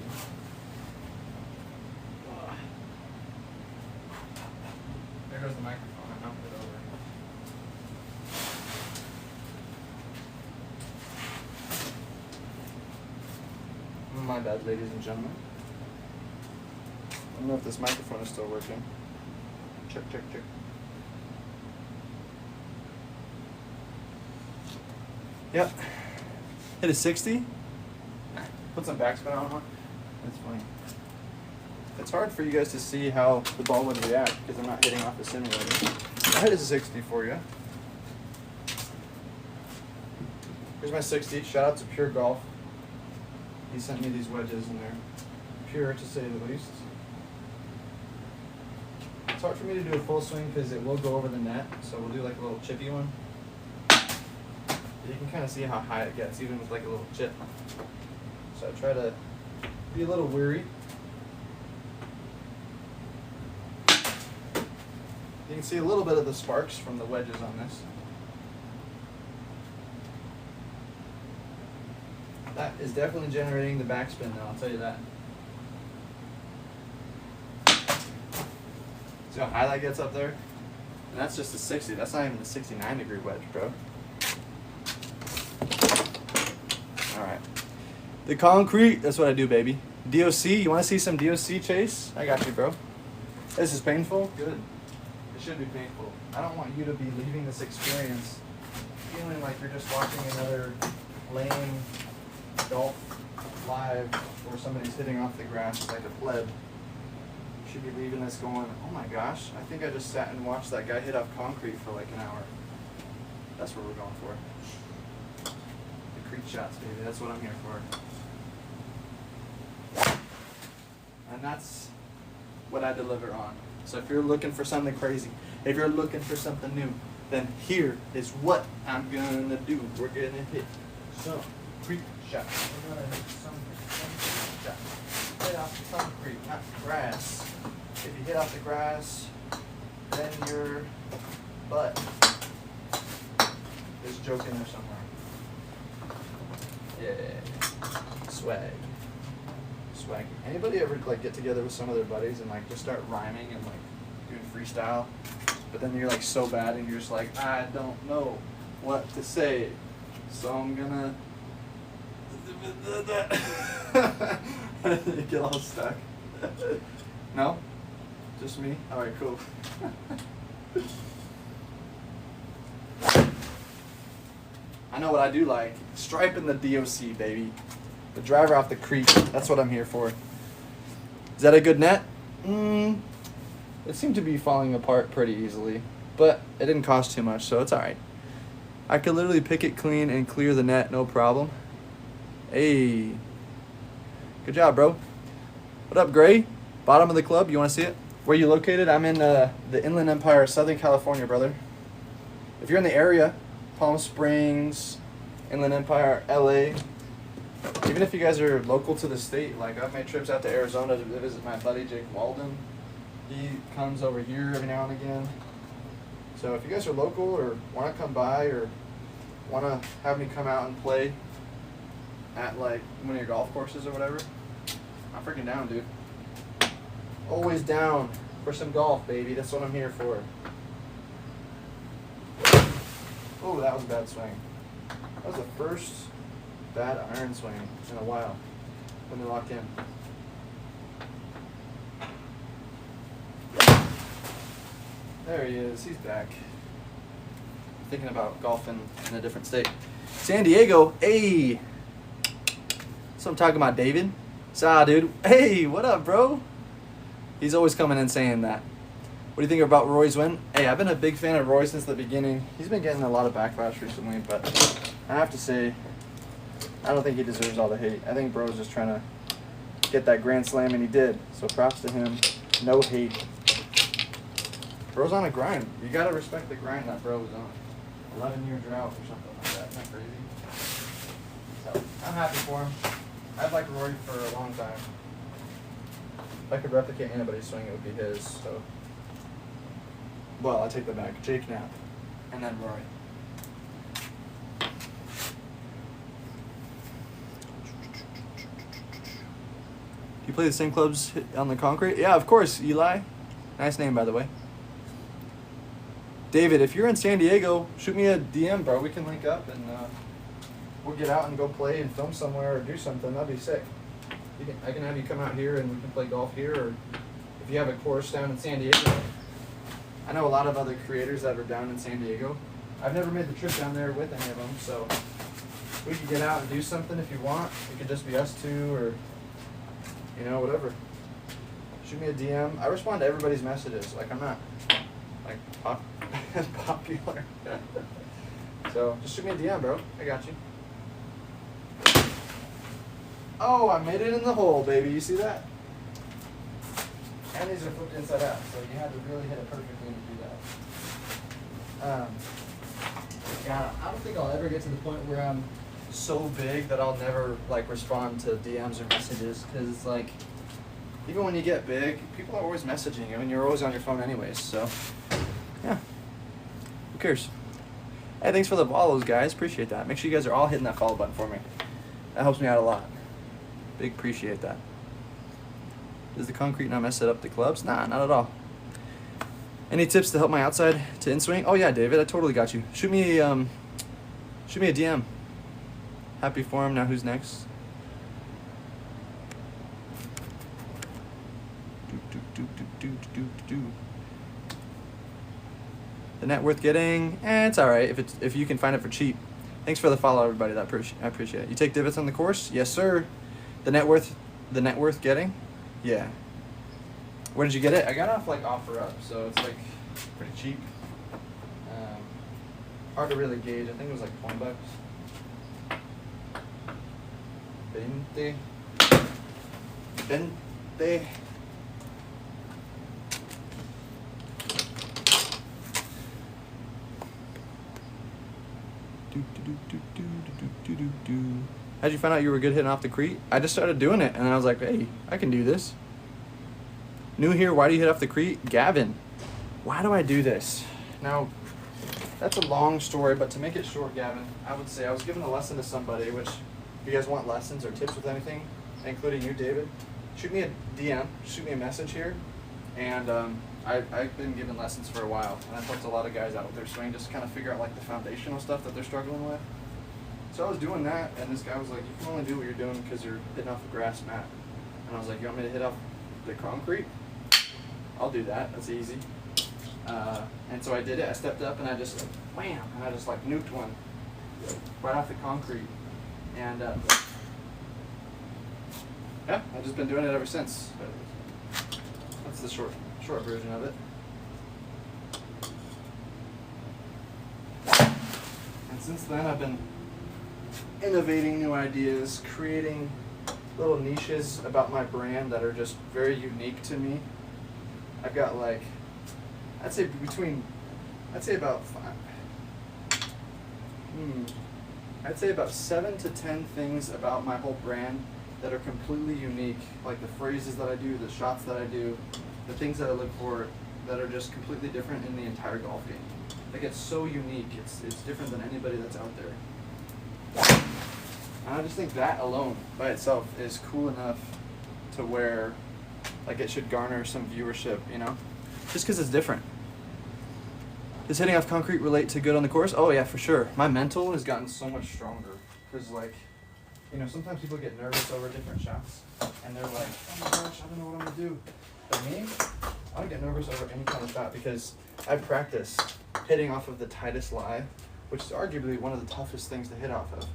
There goes the microphone. I knocked it over. My bad, ladies and gentlemen. I don't know if this microphone is still working. Check, check, check. Yep. Hit a 60. Put some backspin on it. That's funny. It's hard for you guys to see how the ball would react because I'm not hitting off the simulator. I hit a 60 for you. Here's my 60. Shout out to Pure Golf. He sent me these wedges and they're pure to say the least. It's hard for me to do a full swing because it will go over the net, so we'll do like a little chippy one. You can kind of see how high it gets, even with like a little chip. So I try to be a little weary. You can see a little bit of the sparks from the wedges on this. That is definitely generating the backspin though, I'll tell you that. See how high that gets up there? And that's just a 60, that's not even a 69-degree wedge, bro. Alright. The concrete, that's what I do, baby. DOC, you want to see some DOC, Chase? I got you, bro. This is painful? Good. It should be painful. I don't want you to be leaving this experience feeling like you're just watching another lame golf live where somebody's hitting off the grass like a pleb. You should be leaving this going, oh my gosh, I think I just sat and watched that guy hit off concrete for like an hour. That's what we're going for. The creek shots, baby. That's what I'm here for. And that's what I deliver on. So if you're looking for something crazy, if you're looking for something new, then here is what I'm gonna do. We're gonna hit some creek shots. We're gonna hit some creek shots. Hit off the concrete, not the grass. If you hit off the grass, then your butt is joking there somewhere. Yeah. Swag. swanky. Anybody ever like get together with some of their buddies and like just start rhyming and like doing freestyle, but then you're like so bad and you're just like, I don't know what to say, so I'm gonna you get all stuck. No? Just me? Alright, cool. I know what I do like. Striping the DOC, baby. The driver off the creek. That's what I'm here for. Is that a good net? It seemed to be falling apart pretty easily, but it didn't cost too much, so it's alright. I could literally pick it clean and clear the net, no problem. Hey. Good job, bro. What up, Gray? Bottom of the club, you want to see it? Where you located? I'm in the Inland Empire, Southern California, brother. If you're in the area, Palm Springs, Inland Empire, LA, even if you guys are local to the state, like I've made trips out to Arizona to visit my buddy Jake Walden. He comes over here every now and again. So if you guys are local or want to come by or want to have me come out and play at like one of your golf courses or whatever, I'm freaking down, dude. Always down for some golf, baby. That's what I'm here for. Oh, that was a bad swing. That was the first bad iron swing in a while when they locked in. There he is. He's back. Thinking about golfing in a different state. San Diego. Hey. That's what I'm talking about, David. Saw, dude. Hey, what up, bro? He's always coming in saying that. What do you think about Roy's win? Hey, I've been a big fan of Roy since the beginning. He's been getting a lot of backlash recently, but I have to say, I don't think he deserves all the hate. I think bro's just trying to get that grand slam, and he did. So props to him. No hate. Bro's on a grind. You gotta respect the grind that bro was on. 11-year drought or something like that. Isn't that crazy? So I'm happy for him. I've liked Roy for a long time. If I could replicate anybody's swing, it would be his. So, well, I take that back. Jake Knapp, and then Roy. Do you play the same clubs on the concrete? Yeah, of course, Eli. Nice name, by the way. David, if you're in San Diego, shoot me a DM, bro. We can link up and we'll get out and go play and film somewhere or do something. That'd be sick. I can have you come out here and we can play golf here, or if you have a course down in San Diego. I know a lot of other creators that are down in San Diego. I've never made the trip down there with any of them, so we could get out and do something if you want. It could just be us two or, you know, whatever. Shoot me a DM. I respond to everybody's messages. Like, I'm not, like, popular. So, just shoot me a DM, bro. I got you. Oh, I made it in the hole, baby. You see that? And these are flipped inside out, so you had to really hit it perfectly to do that. Yeah, I don't think I'll ever get to the point where I'm so big that I'll never like respond to DMs or messages, because it's like, even when you get big, people are always messaging you, and you're always on your phone anyways. So, yeah. Who cares? Hey, thanks for the follows, guys. Appreciate that. Make sure you guys are all hitting that follow button for me. That helps me out a lot. Big appreciate that. Does the concrete not mess it up the clubs? Nah, not at all. Any tips to help my outside to in-swing? Oh yeah, David, I totally got you. Shoot me a DM. Happy for him. Now who's next? The net worth getting? It's all right if you can find it for cheap. Thanks for the follow, everybody. I appreciate it. You take divots on the course? Yes, sir. The net worth getting? Yeah. Where did you get it? I got it off like OfferUp, so it's like pretty cheap. Hard to really gauge. I think it was like $20. 20. How'd you find out you were good hitting off the creek? I just started doing it, and I was like, hey, I can do this. New here, why do you hit off the creek? Gavin, why do I do this? Now, that's a long story, but to make it short, Gavin, I would say I was giving a lesson to somebody, which if you guys want lessons or tips with anything, including you, David, shoot me a DM, shoot me a message here. And I've been giving lessons for a while, and I've helped a lot of guys out with their swing, just to kind of figure out like the foundational stuff that they're struggling with. So I was doing that, and this guy was like, you can only do what you're doing because you're hitting off a grass mat. And I was like, you want me to hit off the concrete? I'll do that, that's easy. And so I did it, I stepped up and I just like, wham, and I just like nuked one right off the concrete. And yeah, I've just been doing it ever since. That's the short version of it. And since then I've been innovating new ideas, creating little niches about my brand that are just very unique to me. I've got like, I'd say about 7 to 10 things about my whole brand that are completely unique, like the phrases that I do, the shots that I do, the things that I look for that are just completely different in the entire golf game. Like, it's so unique, it's different than anybody that's out there. And I just think that alone by itself is cool enough to where like it should garner some viewership, you know? Just because it's different. Does hitting off concrete relate to good on the course? Oh yeah, for sure. My mental has gotten so much stronger because, like, you know, sometimes people get nervous over different shots and they're like, oh my gosh, I don't know what I'm gonna do. But me, I don't get nervous over any kind of shot because I practice hitting off of the tightest lie, which is arguably one of the toughest things to hit off of.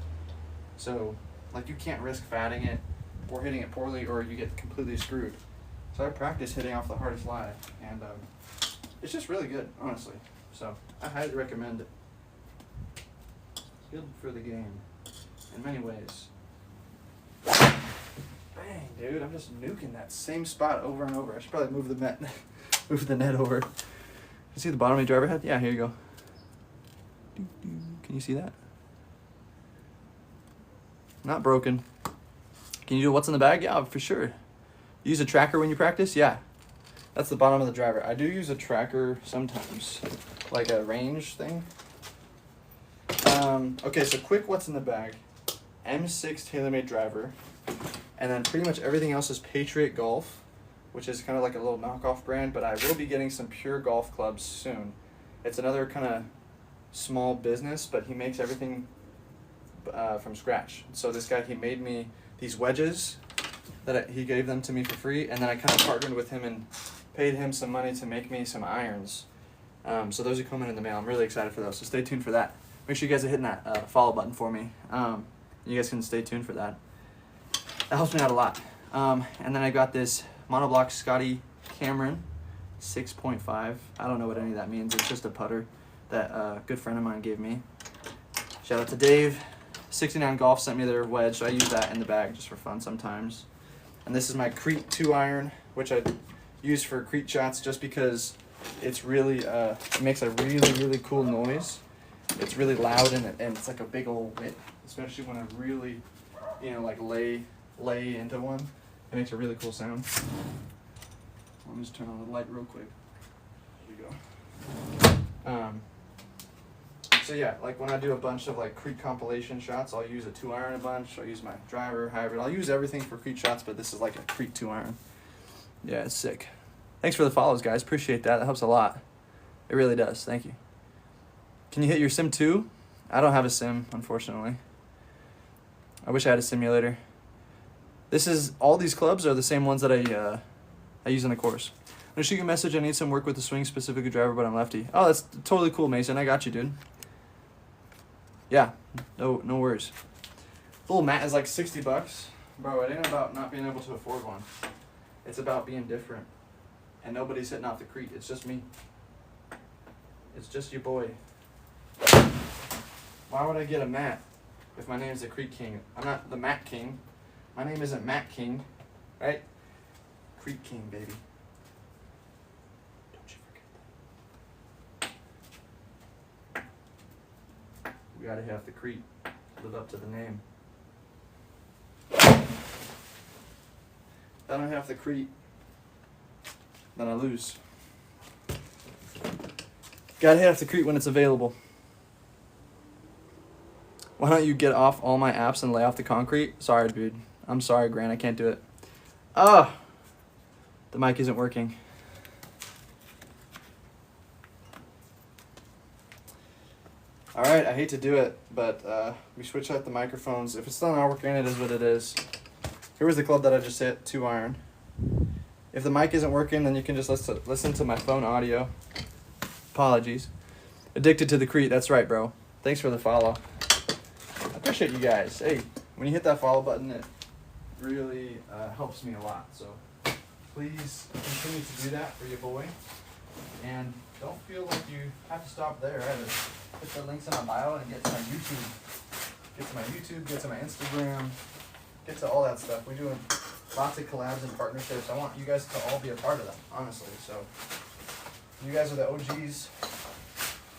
So, like, you can't risk fatting it or hitting it poorly or you get completely screwed. So I practice hitting off the hardest lie, and it's just really good, honestly. So I highly recommend it. Good for the game in many ways. Bang, dude! I'm just nuking that same spot over and over. I should probably move the net, move the net over. You see the bottom of the driver head? Yeah, here you go. Can you see that? Not broken. Can you do what's in the bag? Yeah, for sure. Use a tracker when you practice? Yeah. That's the bottom of the driver. I do use a tracker sometimes, like a range thing. Okay, so quick what's in the bag. M6 TaylorMade driver. And then pretty much everything else is Patriot Golf, which is kind of like a little knockoff brand, but I will be getting some Pure Golf clubs soon. It's another kind of small business, but he makes everything from scratch. So this guy, he made me these wedges that he gave them to me for free, and then I kind of partnered with him and paid him some money to make me some irons. So those are coming in the mail. I'm really excited for those, so stay tuned for that. Make sure you guys are hitting that follow button for me. You guys can stay tuned for that. That helps me out a lot. And then I got this monoblock Scotty Cameron 6.5. I don't know what any of that means. It's just a putter that a good friend of mine gave me. Shout out to Dave. 69 Golf sent me their wedge, so I use that in the bag just for fun sometimes. And this is my Crete 2 iron, which I use for Crete shots just because it's really, it makes a really cool noise. It's really loud and it's like a big old whip, especially when I really, you know, like lay into one. It makes a really cool sound. Let me just turn on the light real quick. There we go. So yeah, like when I do a bunch of like Crete compilation shots, I'll use a 2 iron a bunch. I'll use my driver, hybrid. I'll use everything for Crete shots, but this is like a Crete 2 iron. Yeah, it's sick. Thanks for the follows, guys. Appreciate that. That helps a lot. It really does. Thank you. Can you hit your sim too? I don't have a sim, unfortunately. I wish I had a simulator. This is, all these clubs are the same ones that I use in the course. I'm gonna shoot you a message. I need some work with the swing, specifically driver, but I'm lefty. Oh, that's totally cool, Mason. I got you, dude. Yeah, no worries. The little mat is like $60. Bro, it ain't about not being able to afford one. It's about being different. And nobody's hitting off the Crete. It's just me. It's just your boy. Why would I get a mat if my name is the Crete King? I'm not the Mat King. My name isn't Matt King, right? Crete King, baby. Don't you forget that. We gotta have the Crete live up to the name. If I don't have the Crete, then I lose. Gotta hit off the Crete when it's available. Why don't you get off all my apps and lay off the concrete? Sorry, dude. I'm sorry, Grant. I can't do it. Ah, the mic isn't working. All right, I hate to do it, but we switched out the microphones. If it's still not working, it is what it is. Here was the club that I just hit, 2-iron. If the mic isn't working, then you can just listen to my phone audio. Apologies. Addicted to the Crete, that's right, bro. Thanks for the follow. I appreciate you guys. Hey, when you hit that follow button, it really helps me a lot. So please continue to do that for your boy. And don't feel like you have to stop there either. Hit the links in my bio and get to my YouTube. Get to my YouTube, get to my Instagram, get to all that stuff. We're doing lots of collabs and partnerships. I want you guys to all be a part of that, honestly. So you guys are the OGs.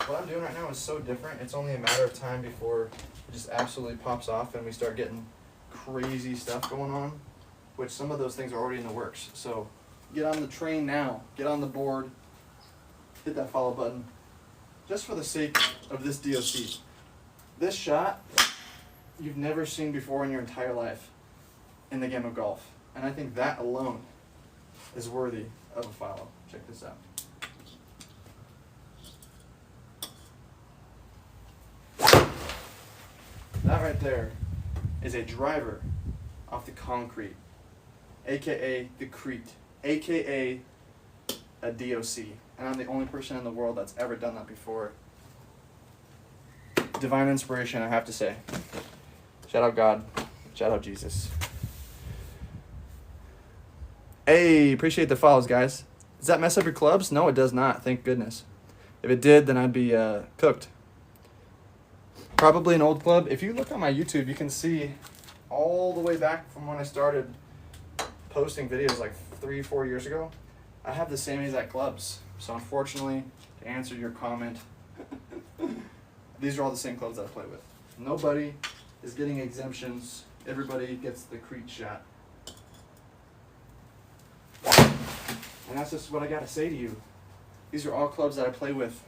What I'm doing right now is so different. It's only a matter of time before it just absolutely pops off and we start getting crazy stuff going on, which some of those things are already in the works. So get on the train now. Get on the board. Hit that follow button. Just for the sake of this DOC. This shot you've never seen before in your entire life in the game of golf. And I think that alone is worthy of a follow. Check this out. That right there is a driver off the concrete, aka the Crete, aka a DOC. And I'm the only person in the world that's ever done that before. Divine inspiration, I have to say. Shout out God. Shout out Jesus. Hey, appreciate the follows, guys. Does that mess up your clubs? No, it does not. Thank goodness. If it did, then I'd be cooked. Probably an old club. If you look on my YouTube, you can see all the way back from when I started posting videos like 3-4 years ago. I have the same exact clubs. So unfortunately, to answer your comment, these are all the same clubs that I play with. Nobody is getting exemptions. Everybody gets the Crete shot. And that's just what I gotta say to you. These are all clubs that I play with.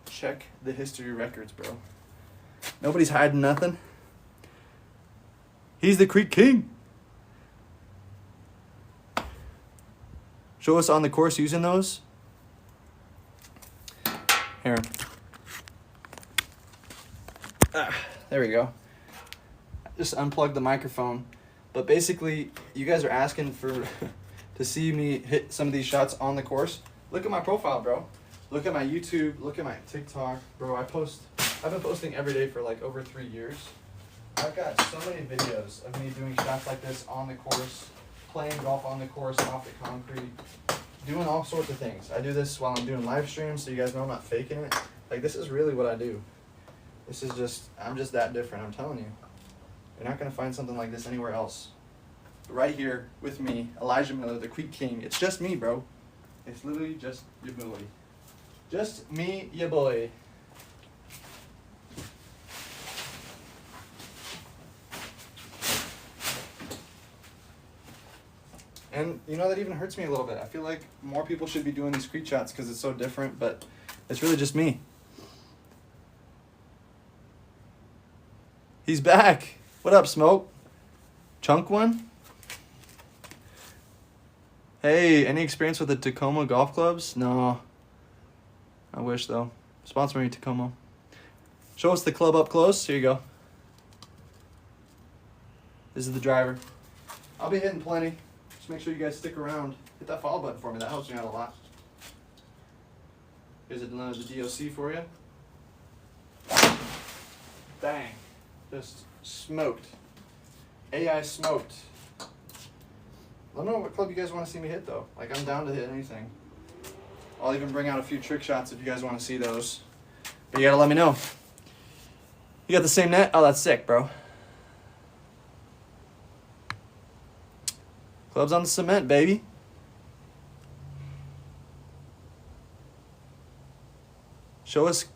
Check the history records, bro. Nobody's hiding nothing. He's the Crete King. Show us on the course using those. Here. There we go. Just unplugged the microphone. But basically, you guys are asking for to see me hit some of these shots on the course. Look at my profile, bro. Look at my YouTube. Look at my TikTok, bro. I've been posting every day for like over 3 years. I've got so many videos of me doing shots like this on the course, playing golf on the course, off the concrete, doing all sorts of things. I do this while I'm doing live streams, so you guys know I'm not faking it. Like, this is really what I do. This is just, I'm just that different, I'm telling you. You're not going to find something like this anywhere else. But right here with me, Elijah Miller, the Crete King. It's just me, bro. It's literally just your boy. Just me, your boy. And, you know, that even hurts me a little bit. I feel like more people should be doing these Crete shots because it's so different, but it's really just me. He's back. What up, Smoke? Chunk one? Hey, any experience with the Tacoma golf clubs? No. I wish, though. Sponsor me, Tacoma. Show us the club up close. Here you go. This is the driver. I'll be hitting plenty. Just make sure you guys stick around. Hit that follow button for me. That helps me out a lot. Here's another DOC for you. Bang. Just smoked. AI smoked. Let me know what club you guys want to see me hit, though. Like, I'm down to hit anything. I'll even bring out a few trick shots if you guys want to see those. But you gotta let me know. You got the same net? Oh, that's sick, bro. Clubs on the cement, baby. Show us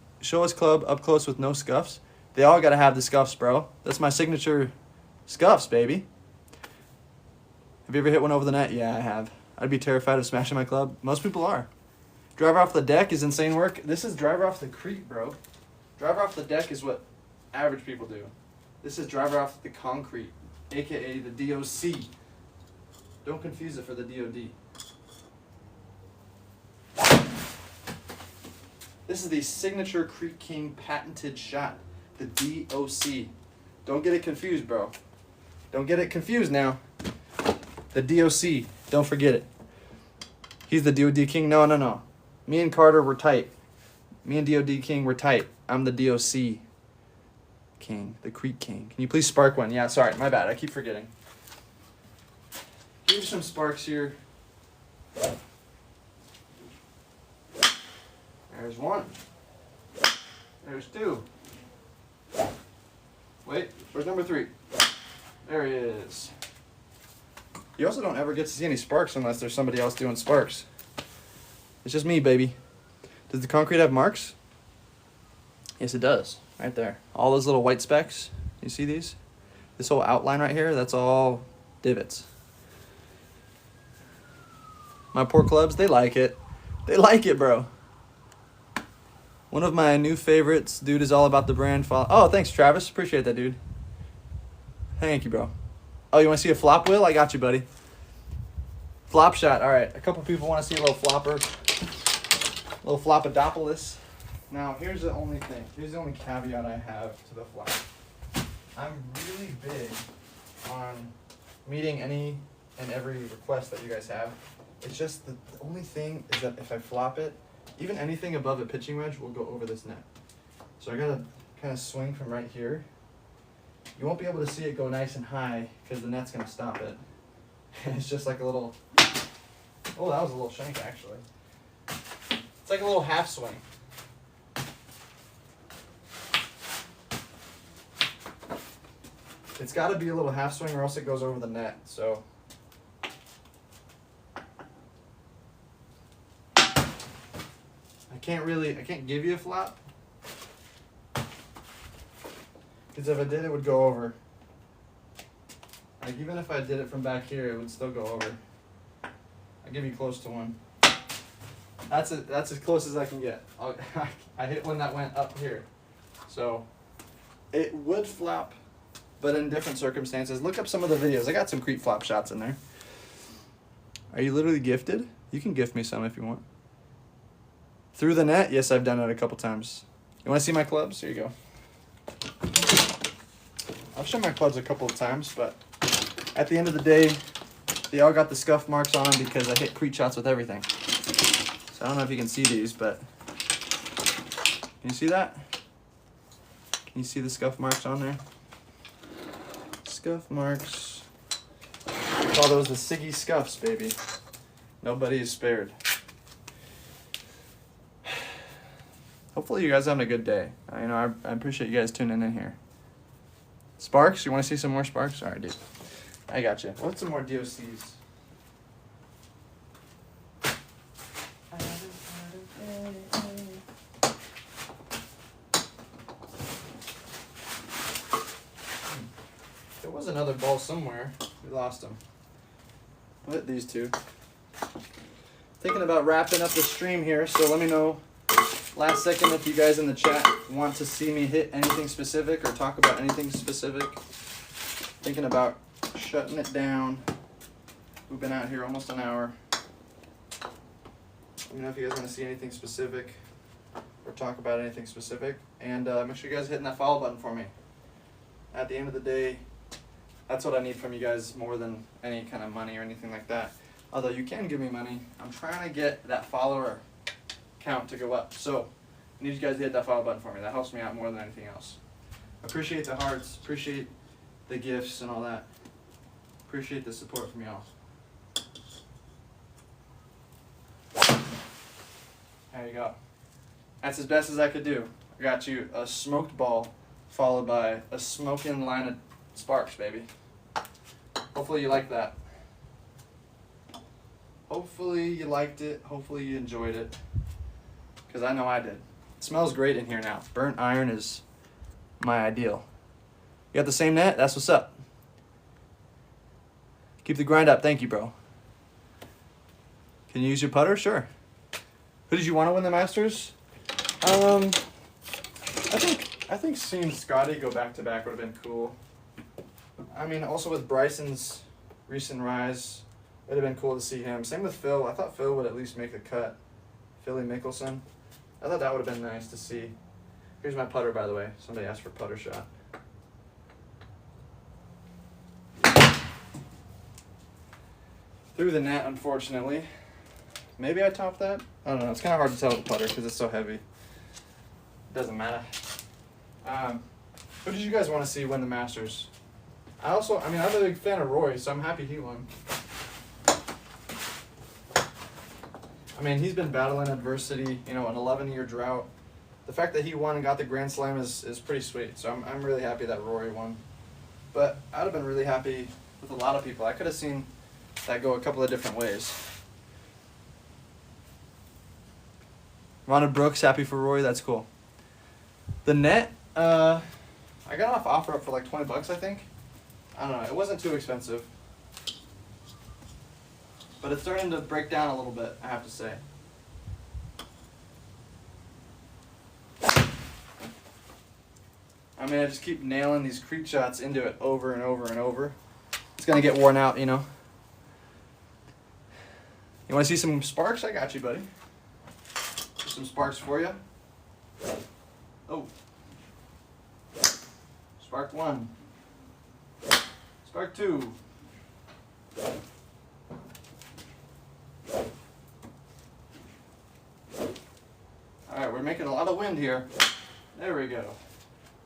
club up close with no scuffs. They all gotta have the scuffs, bro. That's my signature scuffs, baby. Have you ever hit one over the net? Yeah, I have. I'd be terrified of smashing my club. Most people are. Driver off the deck is insane work. This is driver off the Crete, bro. Driver off the deck is what average people do. This is driver off the concrete, aka the DOC. Don't confuse it for the DOD. This is the signature Creek King patented shot, the DOC. Don't get it confused, bro. Don't get it confused now. The DOC, don't forget it. He's the DOD King. No. Me and Carter were tight. Me and DOD King were tight. I'm the DOC King, the Creek King. Can you please spark one? Yeah, sorry, my bad. I keep forgetting. Here's some sparks here. There's one. There's two. Wait, where's number 3? There he is. You also don't ever get to see any sparks unless there's somebody else doing sparks. It's just me, baby. Does the concrete have marks? Yes, it does. Right there. All those little white specks. You see these? This whole outline right here, that's all divots. My poor clubs, they like it. They like it, bro. One of my new favorites, dude, is all about the brand. Oh, thanks, Travis. Appreciate that, dude. Thank you, bro. Oh, you want to see a flop wheel? I got you, buddy. Flop shot. All right. A couple people want to see a little flopper. A little flopadopolis. Now, here's the only thing. Here's the only caveat I have to the flop. I'm really big on meeting any and every request that you guys have. It's just the only thing is that if I flop it, even anything above a pitching wedge will go over this net. So I gotta kind of swing from right here. You won't be able to see it go nice and high because the net's gonna stop it. It's just like a little, oh, that was a little shank actually. It's like a little half swing. It's gotta be a little half swing or else it goes over the net, so. I can't give you a flop. Because if I did, it would go over. Like, even if I did it from back here, it would still go over. I'll give you close to one. That's as close as I can get. I hit one that went up here. So, it would flop, but in different circumstances. Look up some of the videos. I got some creep flop shots in there. Are you literally gifted? You can gift me some if you want. Through the net? Yes, I've done it a couple times. You want to see my clubs? Here you go. I've shown my clubs a couple of times, but at the end of the day, they all got the scuff marks on them because I hit creep shots with everything. So I don't know if you can see these, but can you see that? Can you see the scuff marks on there? Scuff marks. We call those the Siggy scuffs, baby. Nobody is spared. Hopefully you guys are having a good day. I appreciate you guys tuning in here. Sparks? You want to see some more sparks? All right, dude. I got you. What's some more DOCs? There was another ball somewhere. We lost them. What, these two? Thinking about wrapping up the stream here, so let me know last second if you guys in the chat want to see me hit anything specific or talk about anything specific. Thinking about shutting it down. We've been out here almost an hour. Let me know if you guys want to see anything specific or talk about anything specific. And make sure you guys are hitting that follow button for me. At the end of the day, that's what I need from you guys more than any kind of money or anything like that. Although you can give me money. I'm trying to get that follower count to go up. So I need you guys to hit that follow button for me. That helps me out more than anything else. Appreciate the hearts. Appreciate the gifts and all that. Appreciate the support from y'all. There you go. That's as best as I could do. I got you a smoked ball followed by a smoking line of sparks, baby. Hopefully you like that. Hopefully you liked it. Hopefully you enjoyed it. Because I know I did. It smells great in here now. Burnt iron is my ideal. You got the same net? That's what's up. Keep the grind up. Thank you, bro. Can you use your putter? Sure. Who did you want to win the Masters? I think seeing Scotty go back to back would have been cool. I mean, also with Bryson's recent rise, It'd have been cool to see him. Same with Phil. I thought Phil would at least make the cut. Philly Mickelson. I thought that would have been nice to see. Here's my putter, by the way. Somebody asked for putter shot. Through the net, unfortunately. Maybe I topped that? I don't know. It's kind of hard to tell with the putter because it's so heavy. Doesn't matter. Who did you guys want to see win the Masters? I'm a big fan of Roy, so I'm happy he won. I mean, he's been battling adversity, an 11-year drought. The fact that he won and got the Grand Slam is pretty sweet, so I'm really happy that Rory won. But I'd have been really happy with a lot of people. I could have seen that go a couple of different ways. Rhonda Brooks, happy for Rory, that's cool. The net, I got off OfferUp for like $20, I think. I don't know, it wasn't too expensive. But it's starting to break down a little bit, I have to say. I mean, I just keep nailing these creep shots into it over and over and over. It's going to get worn out, You want to see some sparks? I got you, buddy. Some sparks for you. Oh. Spark 1. Spark 2. Alright, we're making a lot of wind here. There we go.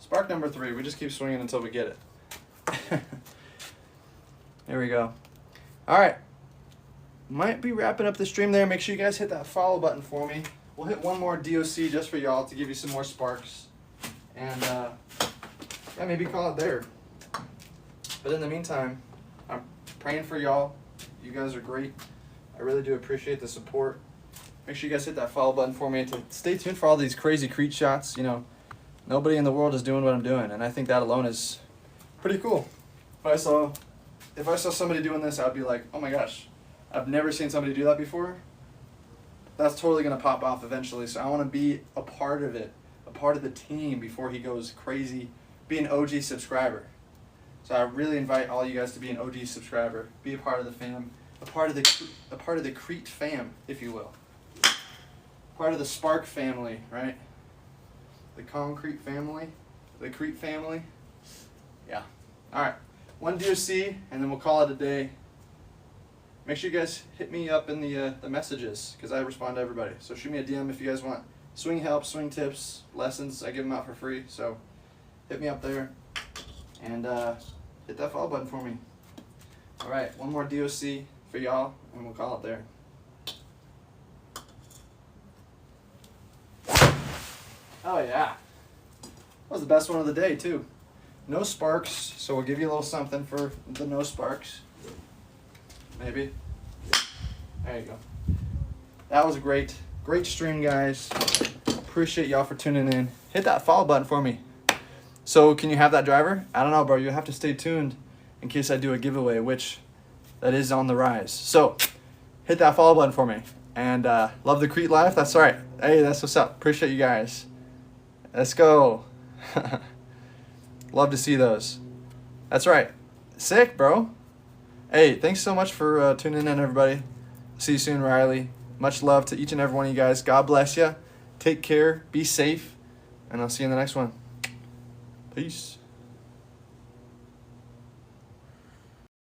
Spark number 3. We just keep swinging until we get it. There we go. Alright. Might be wrapping up the stream there. Make sure you guys hit that follow button for me. We'll hit one more DOC just for y'all to give you some more sparks. And, yeah, maybe call it there. But in the meantime, I'm praying for y'all. You guys are great. I really do appreciate the support. Make sure you guys hit that follow button for me to stay tuned for all these crazy creep shots. Nobody in the world is doing what I'm doing, and I think that alone is pretty cool. If I saw somebody doing this, I'd be like, oh my gosh, I've never seen somebody do that before. That's totally going to pop off eventually, so I want to be a part of it, a part of the team before he goes crazy. Be an OG subscriber. So I really invite all you guys to be an OG subscriber, be a part of the fam, a part of the Crete fam, if you will. Part of the Spark family, right? The Concrete family, the Crete family. Yeah. All right. One DOC, and then we'll call it a day. Make sure you guys hit me up in the messages, because I respond to everybody. So shoot me a DM if you guys want swing help, swing tips, lessons. I give them out for free, so hit me up there. And hit that follow button for me. All right, one more DOC for y'all, and we'll call it there. Oh yeah, that was the best one of the day too. No sparks, so we'll give you a little something for the no sparks. Maybe. There you go. That was a great stream, guys. Appreciate y'all for tuning in. Hit that follow button for me. So can you have that driver? I don't know, bro. You have to stay tuned in case I do a giveaway, which that is on the rise. So hit that follow button for me. And love the Crete life. That's right. Hey, that's what's up. Appreciate you guys. Let's go. Love to see those. That's right. Sick, bro. Hey, thanks so much for tuning in, everybody. See you soon, Riley. Much love to each and every one of you guys. God bless you. Take care. Be safe. And I'll see you in the next one. Peace.